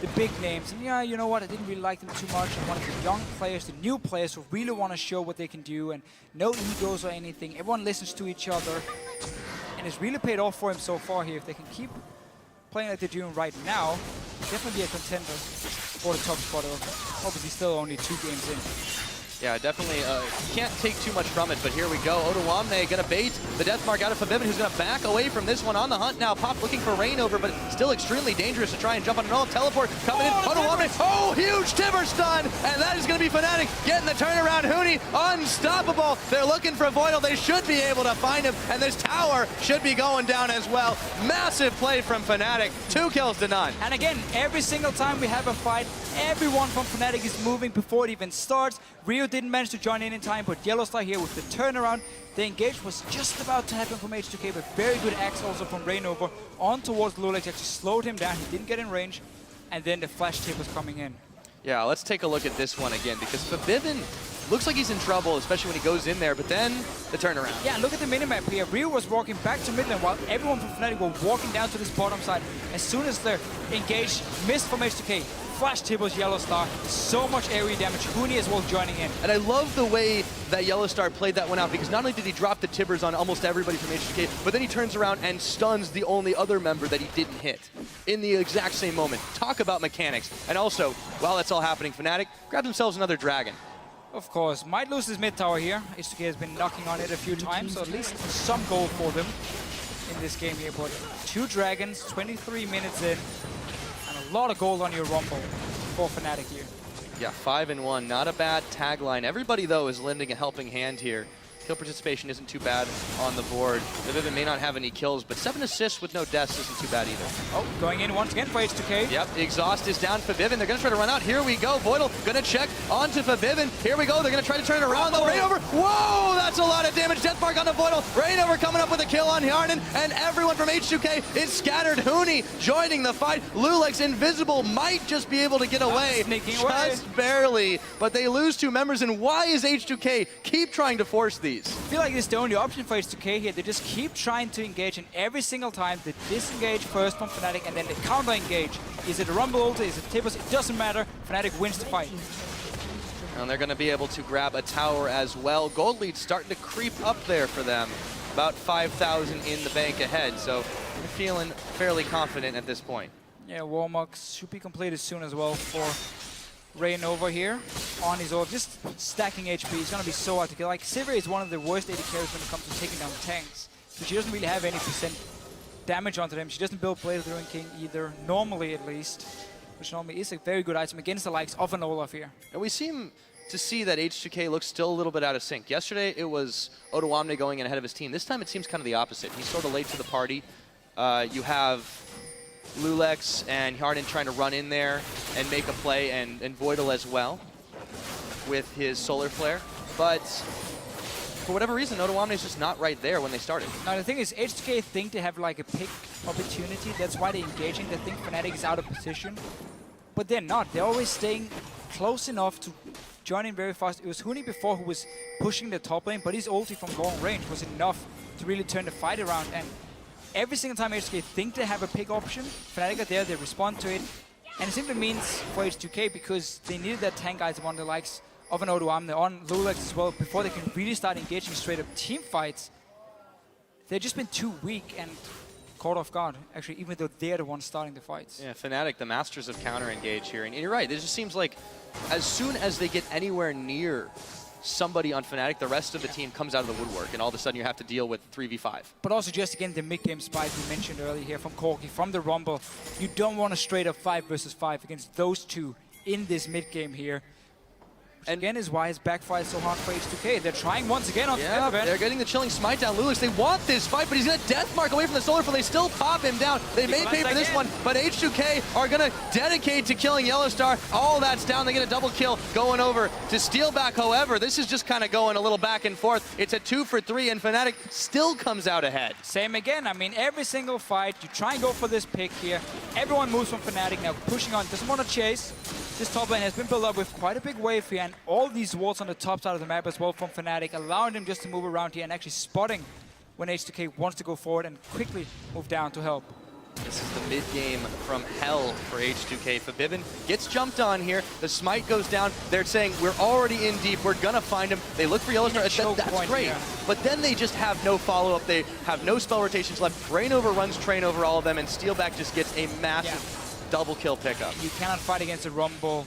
the big names, and yeah, you know what, I didn't really like them too much. I wanted the young players, the new players who really want to show what they can do, and no egos or anything. Everyone listens to each other, and it's really paid off for him so far here. If they can keep playing like they're doing right now, definitely be a contender for the top spot. Obviously still only 2 games in. Yeah, definitely can't take too much from it, but here we go. Oda gonna bait the Deathmark out of Fabivin, who's gonna back away from this one on the hunt now. Pop looking for Rainover, but still extremely dangerous to try and jump on an all teleport coming in. Oda huge Timber stun, and that is going to be Fnatic getting the turnaround. Huni, unstoppable. They're looking for Voidal. They should be able to find him, and this tower should be going down as well. Massive play from Fnatic, 2 kills to none. And again, every single time we have a fight, everyone from Fnatic is moving before it even starts. Rio didn't manage to join in time, but Yellowstar here with the turnaround. The engage was just about to happen from H2K, but very good axe also from Rainover on towards Lulex. Actually slowed him down, he didn't get in range, and then the flash tip was coming in. Yeah, let's take a look at this one again, because Fabivin looks like he's in trouble, especially when he goes in there, but then the turnaround. Yeah, look at the minimap here. Rio was walking back to mid lane while everyone from Fnatic were walking down to this bottom side. As soon as the engage missed from H2K, flash tipples Yellowstar, so much area damage, Huni as well joining in. And I love the way that Yellowstar played that one out, because not only did he drop the Tibbers on almost everybody from H2K, but then he turns around and stuns the only other member that he didn't hit in the exact same moment. Talk about mechanics. And also, while that's all happening, Fnatic grab themselves another dragon. Of course, might lose his mid tower here. H2K has been knocking on it a few times, so at least some goal for them in this game here. But 2 dragons, 23 minutes in, and a lot of gold on your Rumble for Fnatic here. Yeah, 5-1, not a bad tagline. Everybody, though, is lending a helping hand here. Kill participation isn't too bad on the board. Vivivin may not have any kills, but 7 assists with no deaths isn't too bad either. Oh, going in once again for H2K. Yep, the exhaust is down for Vivin. They're going to try to run out. Here we go. Voidal going to check onto Vivin. Here we go. They're going to try to turn it around. Though Rainover. Whoa, that's a lot of damage. Death Mark on the Voidal. Rainover coming up with a kill on Hjarnan, and everyone from H2K is scattered. Huni joining the fight. Lulex invisible might just be able to get away. Sneaking away. Just barely, but they lose 2 members. And why is H2K keep trying to force these? I feel like this is the only option for H2K here. They just keep trying to engage, and every single time they disengage first from Fnatic and then they counter engage. Is it a Rumble ult? Is it Tibbers? It doesn't matter. Fnatic wins the fight. And they're going to be able to grab a tower as well. Gold lead starting to creep up there for them. About 5,000 in the bank ahead, so they're feeling fairly confident at this point. Yeah, Warmux should be completed soon as well for Rainover here on his ult, just stacking HP. He's going to be so hard to kill. Like, Sivir is one of the worst AD carries when it comes to taking down tanks. So she doesn't really have any percent damage onto them. She doesn't build Blade of the Ruined King either, normally at least, which normally is a very good item against the likes of an Olaf here. And we seem to see that H2K looks still a little bit out of sync. Yesterday, it was Odoamne going in ahead of his team. This time, it seems kind of the opposite. He's sort of late to the party. You have Lulex and Hjarnan trying to run in there and make a play, and Voidal as well with his Solar Flare. But for whatever reason, Odoamne is just not right there when they started. Now the thing is, H2K think they have like a pick opportunity. That's why they're engaging. They think Fnatic is out of position. But they're not. They're always staying close enough to join in very fast. It was Huni before who was pushing the top lane, but his ulti from long range was enough to really turn the fight around. And every single time H2K think they have a pick option, Fnatic are there, they respond to it. And it simply means for H2K, because they needed that tank item on the likes of an Odoamne, on Lulex as well, before they can really start engaging straight up team fights. They've just been too weak and caught off guard, actually, even though they're the ones starting the fights. Yeah, Fnatic, the masters of counter-engage here. And you're right, it just seems like as soon as they get anywhere near somebody on Fnatic, the rest of the team comes out of the woodwork, and all of a sudden you have to deal with 3v5. But also just again the mid-game spike we mentioned earlier here from Corki, from the Rumble. You don't want a straight up 5 versus 5 against those two in this mid-game here. And again is why it's backfired so hard for H2K. They're trying once again on yeah, they're getting the chilling smite down. Lulex, they want this fight, but he's going to death mark away from the Solar Flare. They still pop him down. They may pay for this one, but H2K are going to dedicate to killing Yellowstar. All that's down. They get a double kill going over to steal back. However, this is just kind of going a little back and forth. It's a 2 for 3, and Fnatic still comes out ahead. Same again. I mean, every single fight, you try and go for this pick here. Everyone moves from Fnatic now, pushing on, doesn't want to chase. This top lane has been built up with quite a big wave here, and all these walls on the top side of the map as well from Fnatic, allowing them just to move around here and actually spotting when H2K wants to go forward and quickly move down to help. This is the mid-game from hell for H2K. Fabivin gets jumped on here. The smite goes down. They're saying, we're already in deep. We're going to find him. They look for Yellowstar. That's great. Yeah. But then they just have no follow-up. They have no spell rotations left. Rainover runs train over all of them, and Steelback just gets a massive double kill pickup. You cannot fight against a Rumble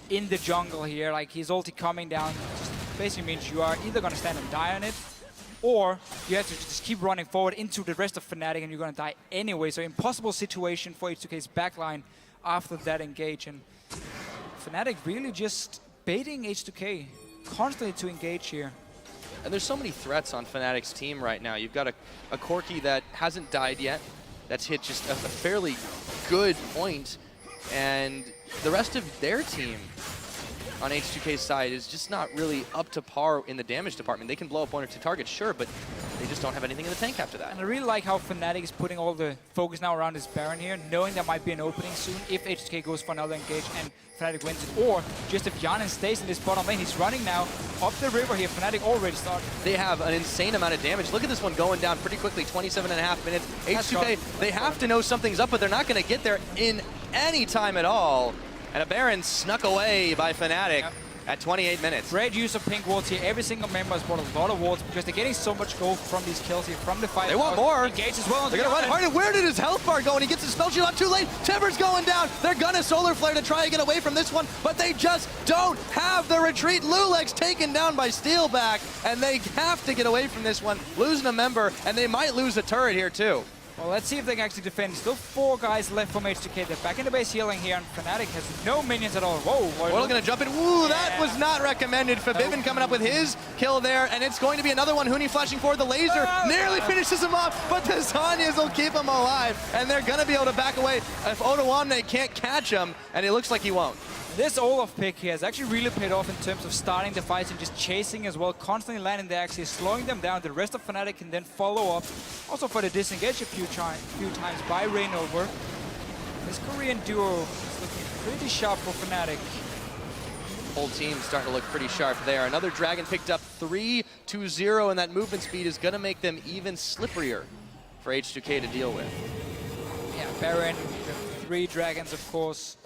in the jungle here. Like, his ulti coming down just basically means you are either going to stand and die on it, or you have to just keep running forward into the rest of Fnatic and you're going to die anyway. So impossible situation for H2K's backline after that engage. And Fnatic really just baiting H2K constantly to engage here. And there's so many threats on Fnatic's team right now. You've got a Corki that hasn't died yet, that's hit just a fairly good point, and the rest of their team on H2K's side is just not really up to par in the damage department. They can blow up 1 or 2 targets, sure, but they just don't have anything in the tank after that. And I really like how Fnatic is putting all the focus now around this Baron here, knowing there might be an opening soon if H2K goes for another engage and Fnatic wins it. Or just if Yanin stays in this bottom lane, he's running now up the river here. Fnatic already started. They have an insane amount of damage. Look at this one going down pretty quickly, 27.5 minutes. H2K, they have to know something's up, but they're not going to get there in any time at all. And a Baron snuck away by Fnatic. Yep. At 28 minutes. Great use of pink wards here. Every single member has brought a lot of wards because they're getting so much gold from these kills here, from the fight. They want more. Engage as well. They're going to run hard. And where did his health bar go? And he gets his spell shield out too late. Timber's going down. They're going to Solar Flare to try and get away from this one, but they just don't have the retreat. Lulex taken down by Steelback, and they have to get away from this one, losing a member, and they might lose a turret here too. Well, let's see if they can actually defend. Still 4 guys left from H2K. They're back in the base healing here, and Fnatic has no minions at all. Whoa. We're going to jump in. Ooh, that was not recommended. Fabivin coming up with his kill there, and it's going to be another one. Huni flashing forward. The laser nearly finishes him off, but the Zanyas will keep him alive, and they're going to be able to back away if Odoamne can't catch him, and it looks like he won't. This Olaf pick here has actually really paid off in terms of starting the fights and just chasing as well, constantly landing the axes, slowing them down. The rest of Fnatic can then follow up. Also for the disengage a few times by Reignover. This Korean duo is looking pretty sharp for Fnatic. Whole team starting to look pretty sharp there. Another Dragon picked up 3-0, and that movement speed is going to make them even slipperier for H2K to deal with. Yeah, Baron, the 3 dragons, of course.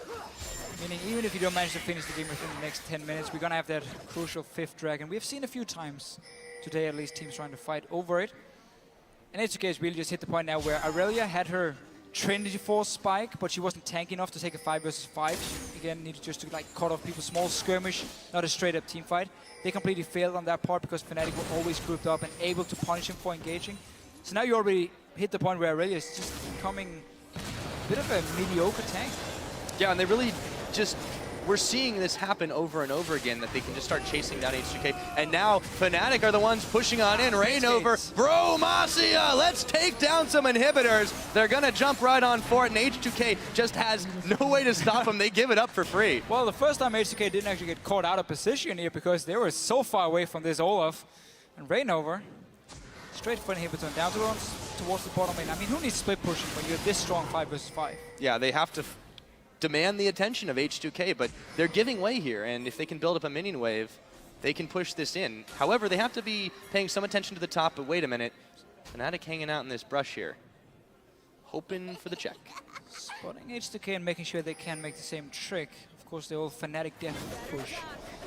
Meaning even if you don't manage to finish the game within the next 10 minutes, we're going to have that crucial 5th dragon. We've seen a few times today, at least, teams trying to fight over it. And H2K has really just hit the point now where Aurelia had her Trinity Force spike, but she wasn't tanky enough to take a 5 versus 5. She, again, needed just to like cut off people, small skirmish, not a straight-up team fight. They completely failed on that part because Fnatic were always grouped up and able to punish him for engaging. So now you already hit the point where Aurelia is just becoming a bit of a mediocre tank. Yeah, and they really just, we're seeing this happen over and over again, that they can just start chasing down H2K. And now Fnatic are the ones pushing on in. Reignover, bro, Masia, let's take down some inhibitors. They're going to jump right on for it, and H2K just has no way to stop them. They give it up for free. Well, the first time H2K didn't actually get caught out of position here because they were so far away from this Olaf. And Reignover, straight for inhibitor, down towards the bottom lane. I mean, who needs split pushing when you're this strong 5 versus 5? Yeah, they have to demand the attention of H2K, but they're giving way here, and if they can build up a minion wave, they can push this in. However, they have to be paying some attention to the top, but wait a minute. Fnatic hanging out in this brush here, hoping for the check. Spotting H2K and making sure they can make the same trick. Of course, the old Fnatic death push.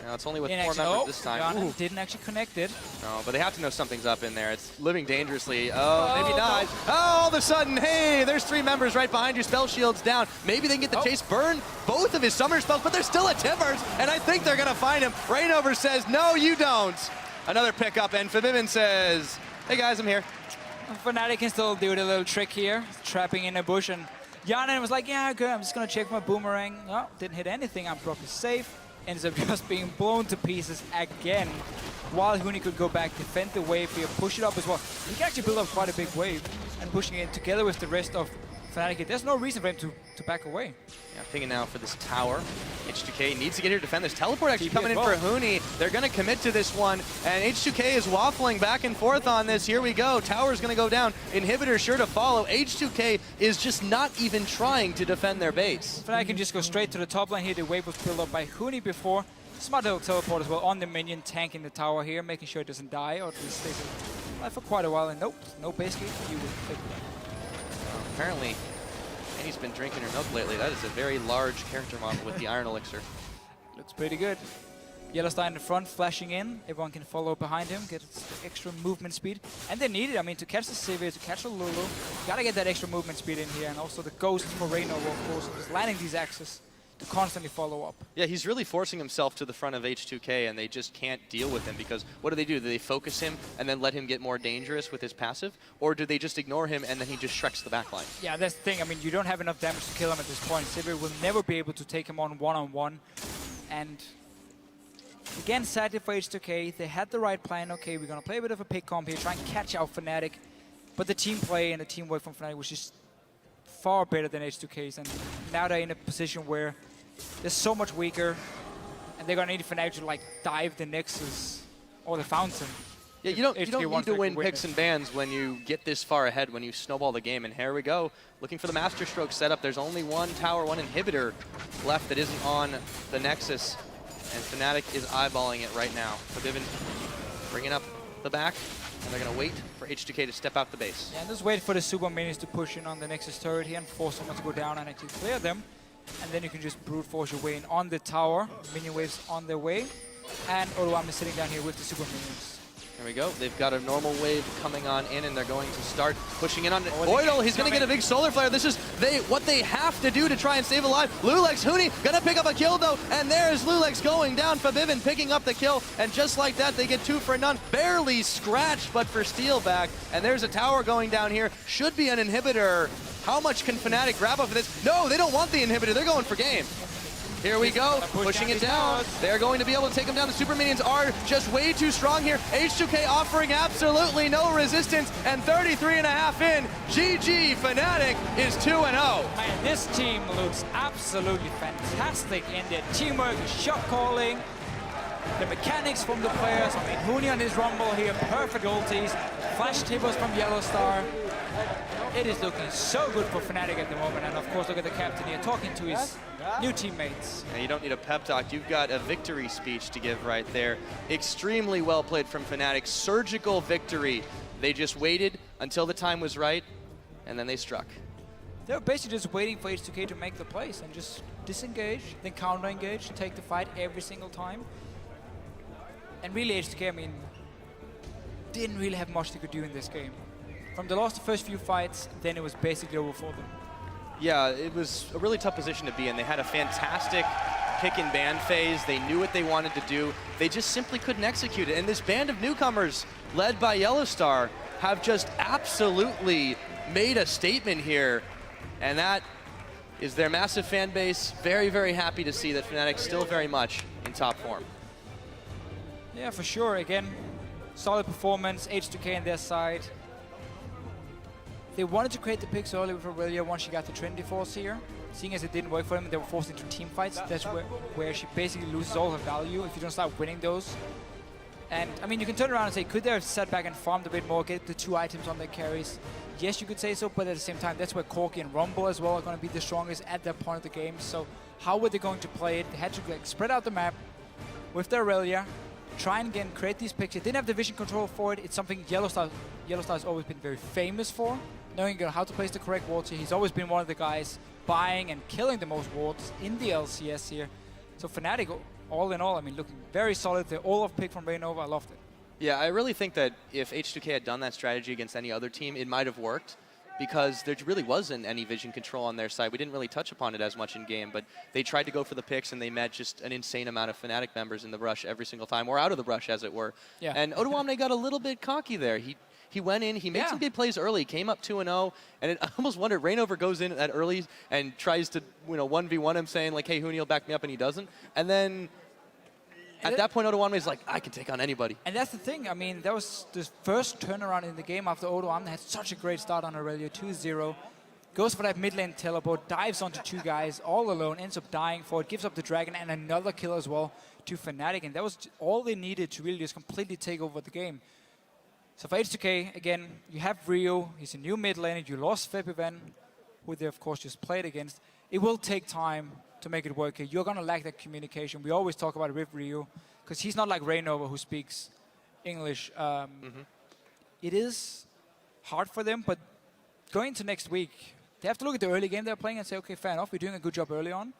Now it's only with 4 members this time. Didn't actually connect it. No, but they have to know something's up in there. It's living dangerously. Oh, maybe not. No. Oh, all of a sudden, hey, there's 3 members right behind you. Spell shield's down. Maybe they can get the chase, burn both of his summer spells, but they're still at Timbers, and I think they're going to find him. Reignover says, no, you don't. Another pickup, and Fabivin says, hey guys, I'm here. Fnatic can still do the little trick here, trapping in a bush, and Yanin was like, yeah, good, I'm just going to check my boomerang. No, didn't hit anything, I'm probably safe. Ends up just being blown to pieces again, while Huni could go back, defend the wave here, push it up as well. He can actually build up quite a big wave, and pushing it together with the rest of Fnatic here. There's no reason for him to back away. Yeah, pinging now for this tower. H2K needs to get here to defend this. Teleport actually coming in for Huni. They're going to commit to this one, and H2K is waffling back and forth on this. Here we go. Tower's going to go down. Inhibitor sure to follow. H2K is just not even trying to defend their base. Fnatic can just go straight to the top lane here. The wave was built up by Huni before. Smart little teleport as well on the minion, tanking the tower here, making sure it doesn't die, or at least stays alive for quite a while. And nope, no base gate. You would take that. Apparently, Annie's been drinking her milk lately. That is a very large character model with the Iron Elixir. Looks pretty good. Yellowstar in the front, flashing in. Everyone can follow behind him, get extra movement speed. And they need it. I mean, to catch the Sivir, to catch the Lulu, gotta get that extra movement speed in here. And also the Ghost for Reignover, of course, just landing these axes to constantly follow up. Yeah, he's really forcing himself to the front of H2K, and they just can't deal with him because what do? Do they focus him and then let him get more dangerous with his passive? Or do they just ignore him and then he just shreks the backline? Yeah, that's the thing. I mean, you don't have enough damage to kill him at this point. Sivir will never be able to take him on one-on-one. And again, sadly for H2K, they had the right plan. Okay, we're going to play a bit of a pick comp here, try and catch out Fnatic. But the team play and the teamwork from Fnatic was just far better than H2K's. And now they're in a position where they're so much weaker. And they're going to need Fnatic to like dive the Nexus or the Fountain. Yeah, you don't need to win picks and bans when you get this far ahead, when you snowball the game. And here we go, looking for the Master Stroke setup. There's only one tower, one inhibitor left that isn't on the Nexus. And Fnatic is eyeballing it right now. Forbidden bringing up the back, and they're going to wait for H2K to step out the base. Yeah, and just wait for the super minions to push in on the Nexus turret here and force someone to go down and actually clear them. And then you can just brute force your way in on the tower. Minion waves on their way. And O2 is sitting down here with the super minions. There we go. They've got a normal wave coming on in, and they're going to start pushing in on Oidal. He's going to get a big solar flare. This is what they have to do to try and save alive. Lulex, Huni going to pick up a kill, though, and there's Lulex going down. Fabivin picking up the kill, and just like that, they get 2 for none. Barely scratched, but for steal back. And there's a tower going down here. Should be an inhibitor. How much can Fnatic grab off of this? No, they don't want the inhibitor. They're going for game. Here we go, pushing it down. They're going to be able to take them down. The super minions are just way too strong here. H2K offering absolutely no resistance, and 33.5 in. GG, Fnatic is 2-0. Man, this team looks absolutely fantastic in their teamwork, the shot calling, the mechanics from the players. I mean, Huni on his rumble here, perfect ultis, flash tables from Yellowstar. It is looking so good for Fnatic at the moment, and of course, look at the captain here talking to his new teammates. And you don't need a pep talk. You've got a victory speech to give right there. Extremely well played from Fnatic. Surgical victory. They just waited until the time was right, and then they struck. They were basically just waiting for H2K to make the plays and just disengage, then counter-engage, take the fight every single time. And really, H2K, I mean, didn't really have much they could do in this game. From the first few fights, then it was basically over for them. Yeah, it was a really tough position to be in. They had a fantastic pick and ban phase. They knew what they wanted to do. They just simply couldn't execute it. And this band of newcomers, led by Yellowstar, have just absolutely made a statement here. And that is their massive fan base. Very, very happy to see that Fnatic's still very much in top form. Yeah, for sure. Again, solid performance, H2K on their side. They wanted to create the picks early with Aurelia once she got the Trinity Force here. Seeing as it didn't work for them, they were forced into team fights. That's where she basically loses all her value if you don't start winning those. And, I mean, you can turn around and say, could they have sat back and farmed a bit more, get the 2 items on their carries? Yes, you could say so, but at the same time, that's where Corki and Rumble as well are going to be the strongest at that point of the game. So how were they going to play it? They had to spread out the map with the Aurelia, try and again create these picks. They didn't have the vision control for it. It's something Yellowstar has always been very famous for, knowing how to place the correct wards here. He's always been one of the guys buying and killing the most wards in the LCS here. So Fnatic, all in all, I mean, looking very solid. The Olaf pick from Rainova, I loved it. Yeah, I really think that if H2K had done that strategy against any other team, it might have worked, because there really wasn't any vision control on their side. We didn't really touch upon it as much in game, but they tried to go for the picks, and they met just an insane amount of Fnatic members in the brush every single time, or out of the brush, as it were. Yeah. And Odoamne got a little bit cocky there. He went in, he made some good plays early, came up 2-0, and I almost wondered, Rainover goes in that early and tries to 1v1 him, saying like, hey, Huni will back me up, and he doesn't. And then at that point, Odoamne is like, I can take on anybody. And that's the thing. I mean, that was the first turnaround in the game after Odoamne had such a great start on Aurelia, 2-0. Goes for that mid lane teleport, dives onto 2 guys all alone, ends up dying for it, gives up the dragon and another kill as well to Fnatic. And that was all they needed to really just completely take over the game. So for H2K, again, you have Rio. He's a new mid laner. You lost Febiven, who they, of course, just played against. It will take time to make it work here. You're going to lack that communication. We always talk about it with Rio, because he's not like Rainova, who speaks English. It is hard for them, but going into next week, they have to look at the early game they're playing and say, okay, fair enough, we're doing a good job early on.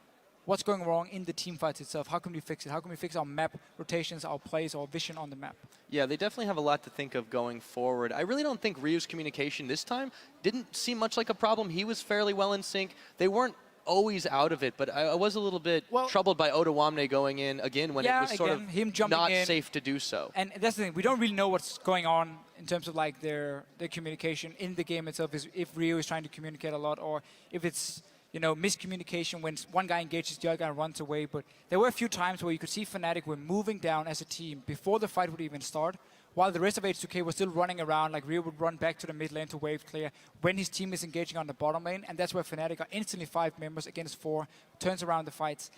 What's going wrong in the team fights itself? How can we fix it? How can we fix our map rotations, our plays, our vision on the map? Yeah, they definitely have a lot to think of going forward. I really don't think Ryu's communication this time didn't seem much like a problem. He was fairly well in sync. They weren't always out of it, but I was a little bit troubled by Odoamne going in again when it was sort of him jumping not in. safe to do so. And that's the thing, we don't really know what's going on in terms of like their communication in the game itself, is if Ryu is trying to communicate a lot, or if it's miscommunication when one guy engages the other guy and runs away. But there were a few times where you could see Fnatic were moving down as a team before the fight would even start, while the rest of H2K was still running around. Like Rio would run back to the mid lane to wave clear when his team is engaging on the bottom lane, and that's where Fnatic are instantly 5 members against 4, turns around the fights.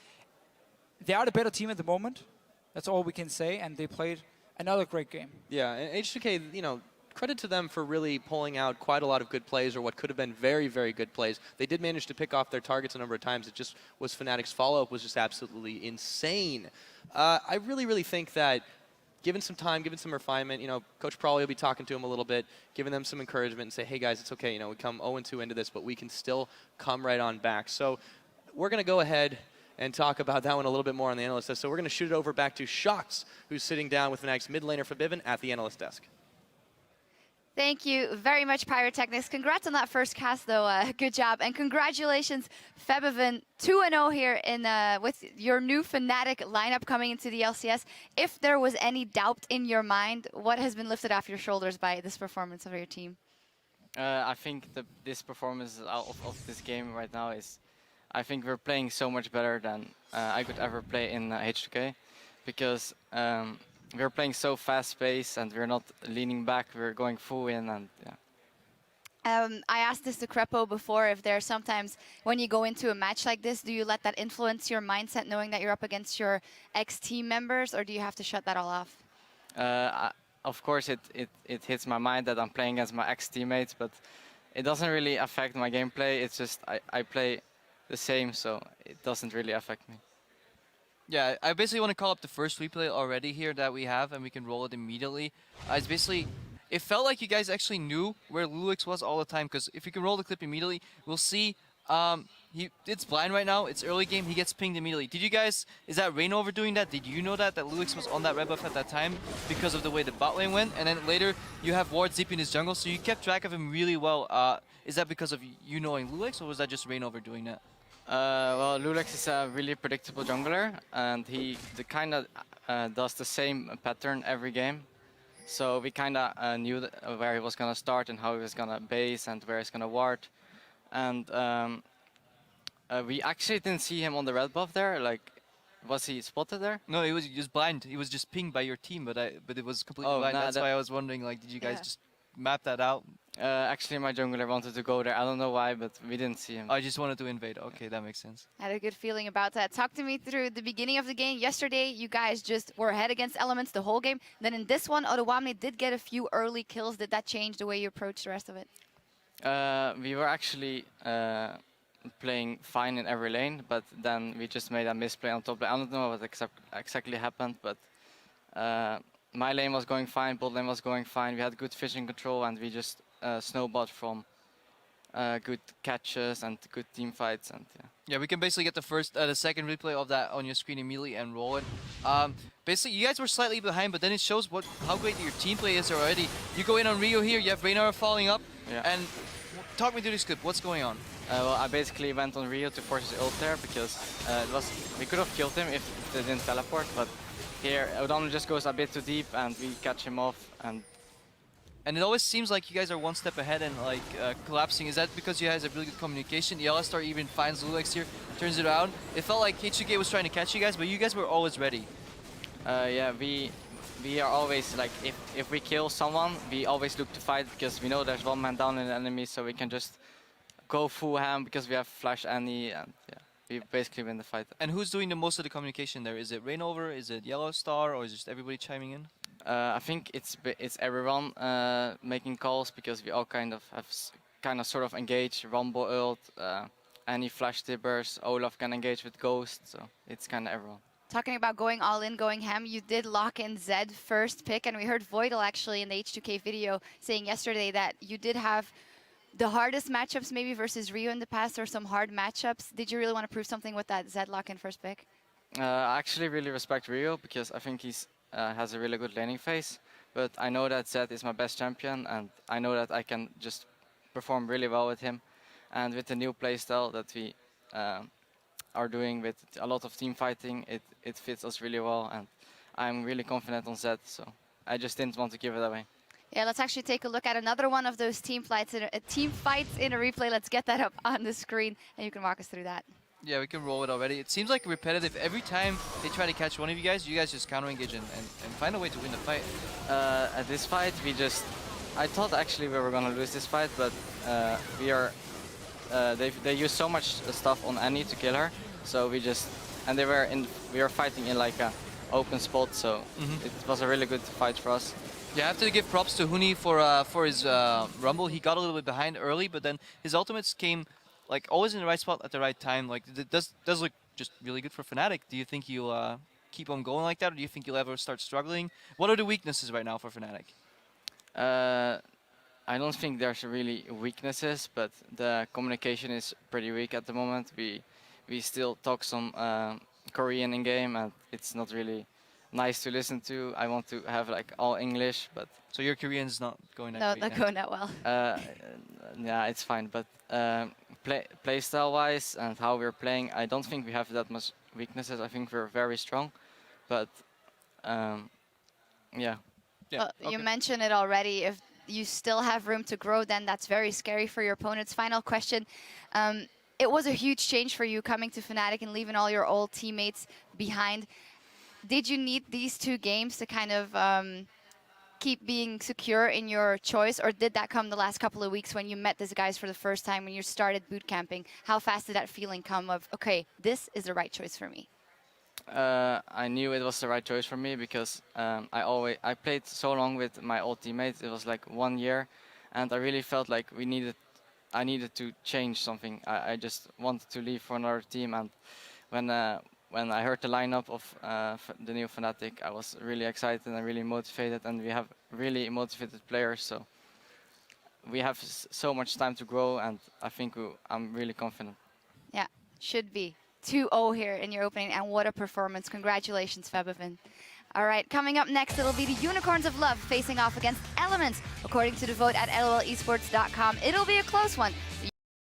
They are the better team at the moment. That's all we can say, and they played another great game. Yeah, and H2K, credit to them for really pulling out quite a lot of good plays, or what could have been very, very good plays. They did manage to pick off their targets a number of times. It just was Fnatic's follow-up was just absolutely insane. I really, really think that given some time, given some refinement, Coach Prawley will be talking to them a little bit, giving them some encouragement and say, hey guys, it's okay, we come 0-2 into this, but we can still come right on back. So we're going to go ahead and talk about that one a little bit more on the analyst desk. So we're going to shoot it over back to Shox, who's sitting down with Fnatic's mid laner Forbidden at the analyst desk. Thank you very much, Pyrotechnics. Congrats on that first cast, though. Good job. And congratulations, Febiven, 2-0 here with your new Fnatic lineup coming into the LCS. If there was any doubt in your mind, what has been lifted off your shoulders by this performance of your team? I think this performance of this game right now is, I think we're playing so much better than I could ever play in H2K, because we're playing so fast-paced and we're not leaning back, we're going full in, and yeah. I asked this to Crepo before, if there are sometimes when you go into a match like this, do you let that influence your mindset knowing that you're up against your ex-team members, or do you have to shut that all off? Of course it hits my mind that I'm playing against my ex-teammates, but it doesn't really affect my gameplay. It's just I play the same, so it doesn't really affect me. Yeah, I basically want to call up the first replay already here that we have, and we can roll it immediately. It's basically, it felt like you guys actually knew where Lulix was all the time, because if you can roll the clip immediately, we'll see it's blind right now, it's early game, he gets pinged immediately. Did you guys, is that Rainover doing that? Did you know that Lulix was on that red buff at that time because of the way the bot lane went? And then later you have Ward zipping his jungle, so you kept track of him really well. Is that because of you knowing Lulix, or was that just Rainover doing that? Well, Lulix is a really predictable jungler, and he kind of does the same pattern every game. So we kind of knew where he was going to start and how he was going to base and where he's going to ward. And we actually didn't see him on the red buff there. Like, was he spotted there? No, he was just blind. He was just pinged by your team, but it was completely blind. Nah, That's why I was wondering, like, did you guys just map that out? Actually, my jungler wanted to go there. I don't know why, but we didn't see him. I just wanted to invade. Okay, that makes sense. I had a good feeling about that. Talk to me through the beginning of the game. Yesterday, you guys just were ahead against Elements the whole game. Then in this one, W1D2 did get a few early kills. Did that change the way you approached the rest of it? We were actually playing fine in every lane, but then we just made a misplay on top lane. I don't know what exactly happened, but my lane was going fine, bot lane was going fine. We had good vision control, and we just snowballed from good catches and good team fights, and yeah, we can basically get the second replay of that on your screen immediately and roll it. Basically, you guys were slightly behind, but then it shows how great your team play is already. You go in on Rio here, you have Raynor following up, and talk me through this clip. What's going on? Well, I basically went on Rio to force his ult there, because we could have killed him if they didn't teleport, but here W1D2 just goes a bit too deep and we catch him off. And it always seems like you guys are one step ahead and like collapsing. Is that because you guys have really good communication? The Alistar even finds Lulix here, turns it around. It felt like H2K was trying to catch you guys, but you guys were always ready. Yeah, we are always like, if we kill someone, we always look to fight, because we know there's one man down in the enemy, so we can just go full ham because we have Flash Annie, and yeah, we basically win the fight. And who's doing the most of the communication there? Is it Rainover, is it Yellowstar, or is just everybody chiming in? I think it's everyone making calls, because we all kind of have sort of engaged. Rumble ult, Annie flash tibbers, Olaf can engage with Ghost, so it's kind of everyone. Talking about going all in, going ham, you did lock in Zed first pick, and we heard Voidal actually in the H2K video saying yesterday that you did have the hardest matchups maybe versus Rio in the past, or some hard matchups. Did you really want to prove something with that Zed lock in first pick? I actually really respect Rio, because I think he's has a really good laning phase, but I know that Zed is my best champion, and I know that I can just perform really well with him. And with the new playstyle that we are doing with a lot of team fighting, it fits us really well, and I'm really confident on Zed, so I just didn't want to give it away. Yeah, let's actually take a look at another one of those team fights in a replay. Let's get that up on the screen, and you can walk us through that. Yeah, we can roll it already. It seems like repetitive. Every time they try to catch one of you guys just counter engage and find a way to win the fight. At this fight, I thought actually we were gonna lose this fight, but they used so much stuff on Annie to kill her, so we were fighting in like a open spot, so it was a really good fight for us. Yeah, I have to give props to Huni for his Rumble. He got a little bit behind early, but then his ultimates came like always in the right spot at the right time. Like it does look just really good for Fnatic. Do you think you'll keep on going like that, or do you think you'll ever start struggling? What are the weaknesses right now for Fnatic? I don't think there's really weaknesses, but the communication is pretty weak at the moment. We still talk some Korean in game, and it's not really nice to listen to. I want to have like all English, but so your Korean's not going that No, great not now? going that well. yeah, it's fine. But play style wise and how we're playing, I don't think we have that much weaknesses. I think we're very strong, but yeah. Well, you mentioned it already. If you still have room to grow, then that's very scary for your opponents. Final question. It was a huge change for you coming to Fnatic and leaving all your old teammates behind. Did you need these 2 games to kind of keep being secure in your choice, or did that come the last couple of weeks when you met these guys for the first time, when you started boot camping? How fast did that feeling come of, okay, this is the right choice for me? I knew it was the right choice for me because I played so long with my old teammates. It was like 1 year, and I really felt like I needed to change something. I just wanted to leave for another team, and when I heard the lineup of the new Fnatic, I was really excited and really motivated, and we have really motivated players. So we have so much time to grow, and I think I'm really confident. Yeah, should be. 2-0 here in your opening, and what a performance. Congratulations, Febevin. All right, coming up next, it'll be the Unicorns of Love facing off against Elements. According to the vote at lolesports.com, it'll be a close one. The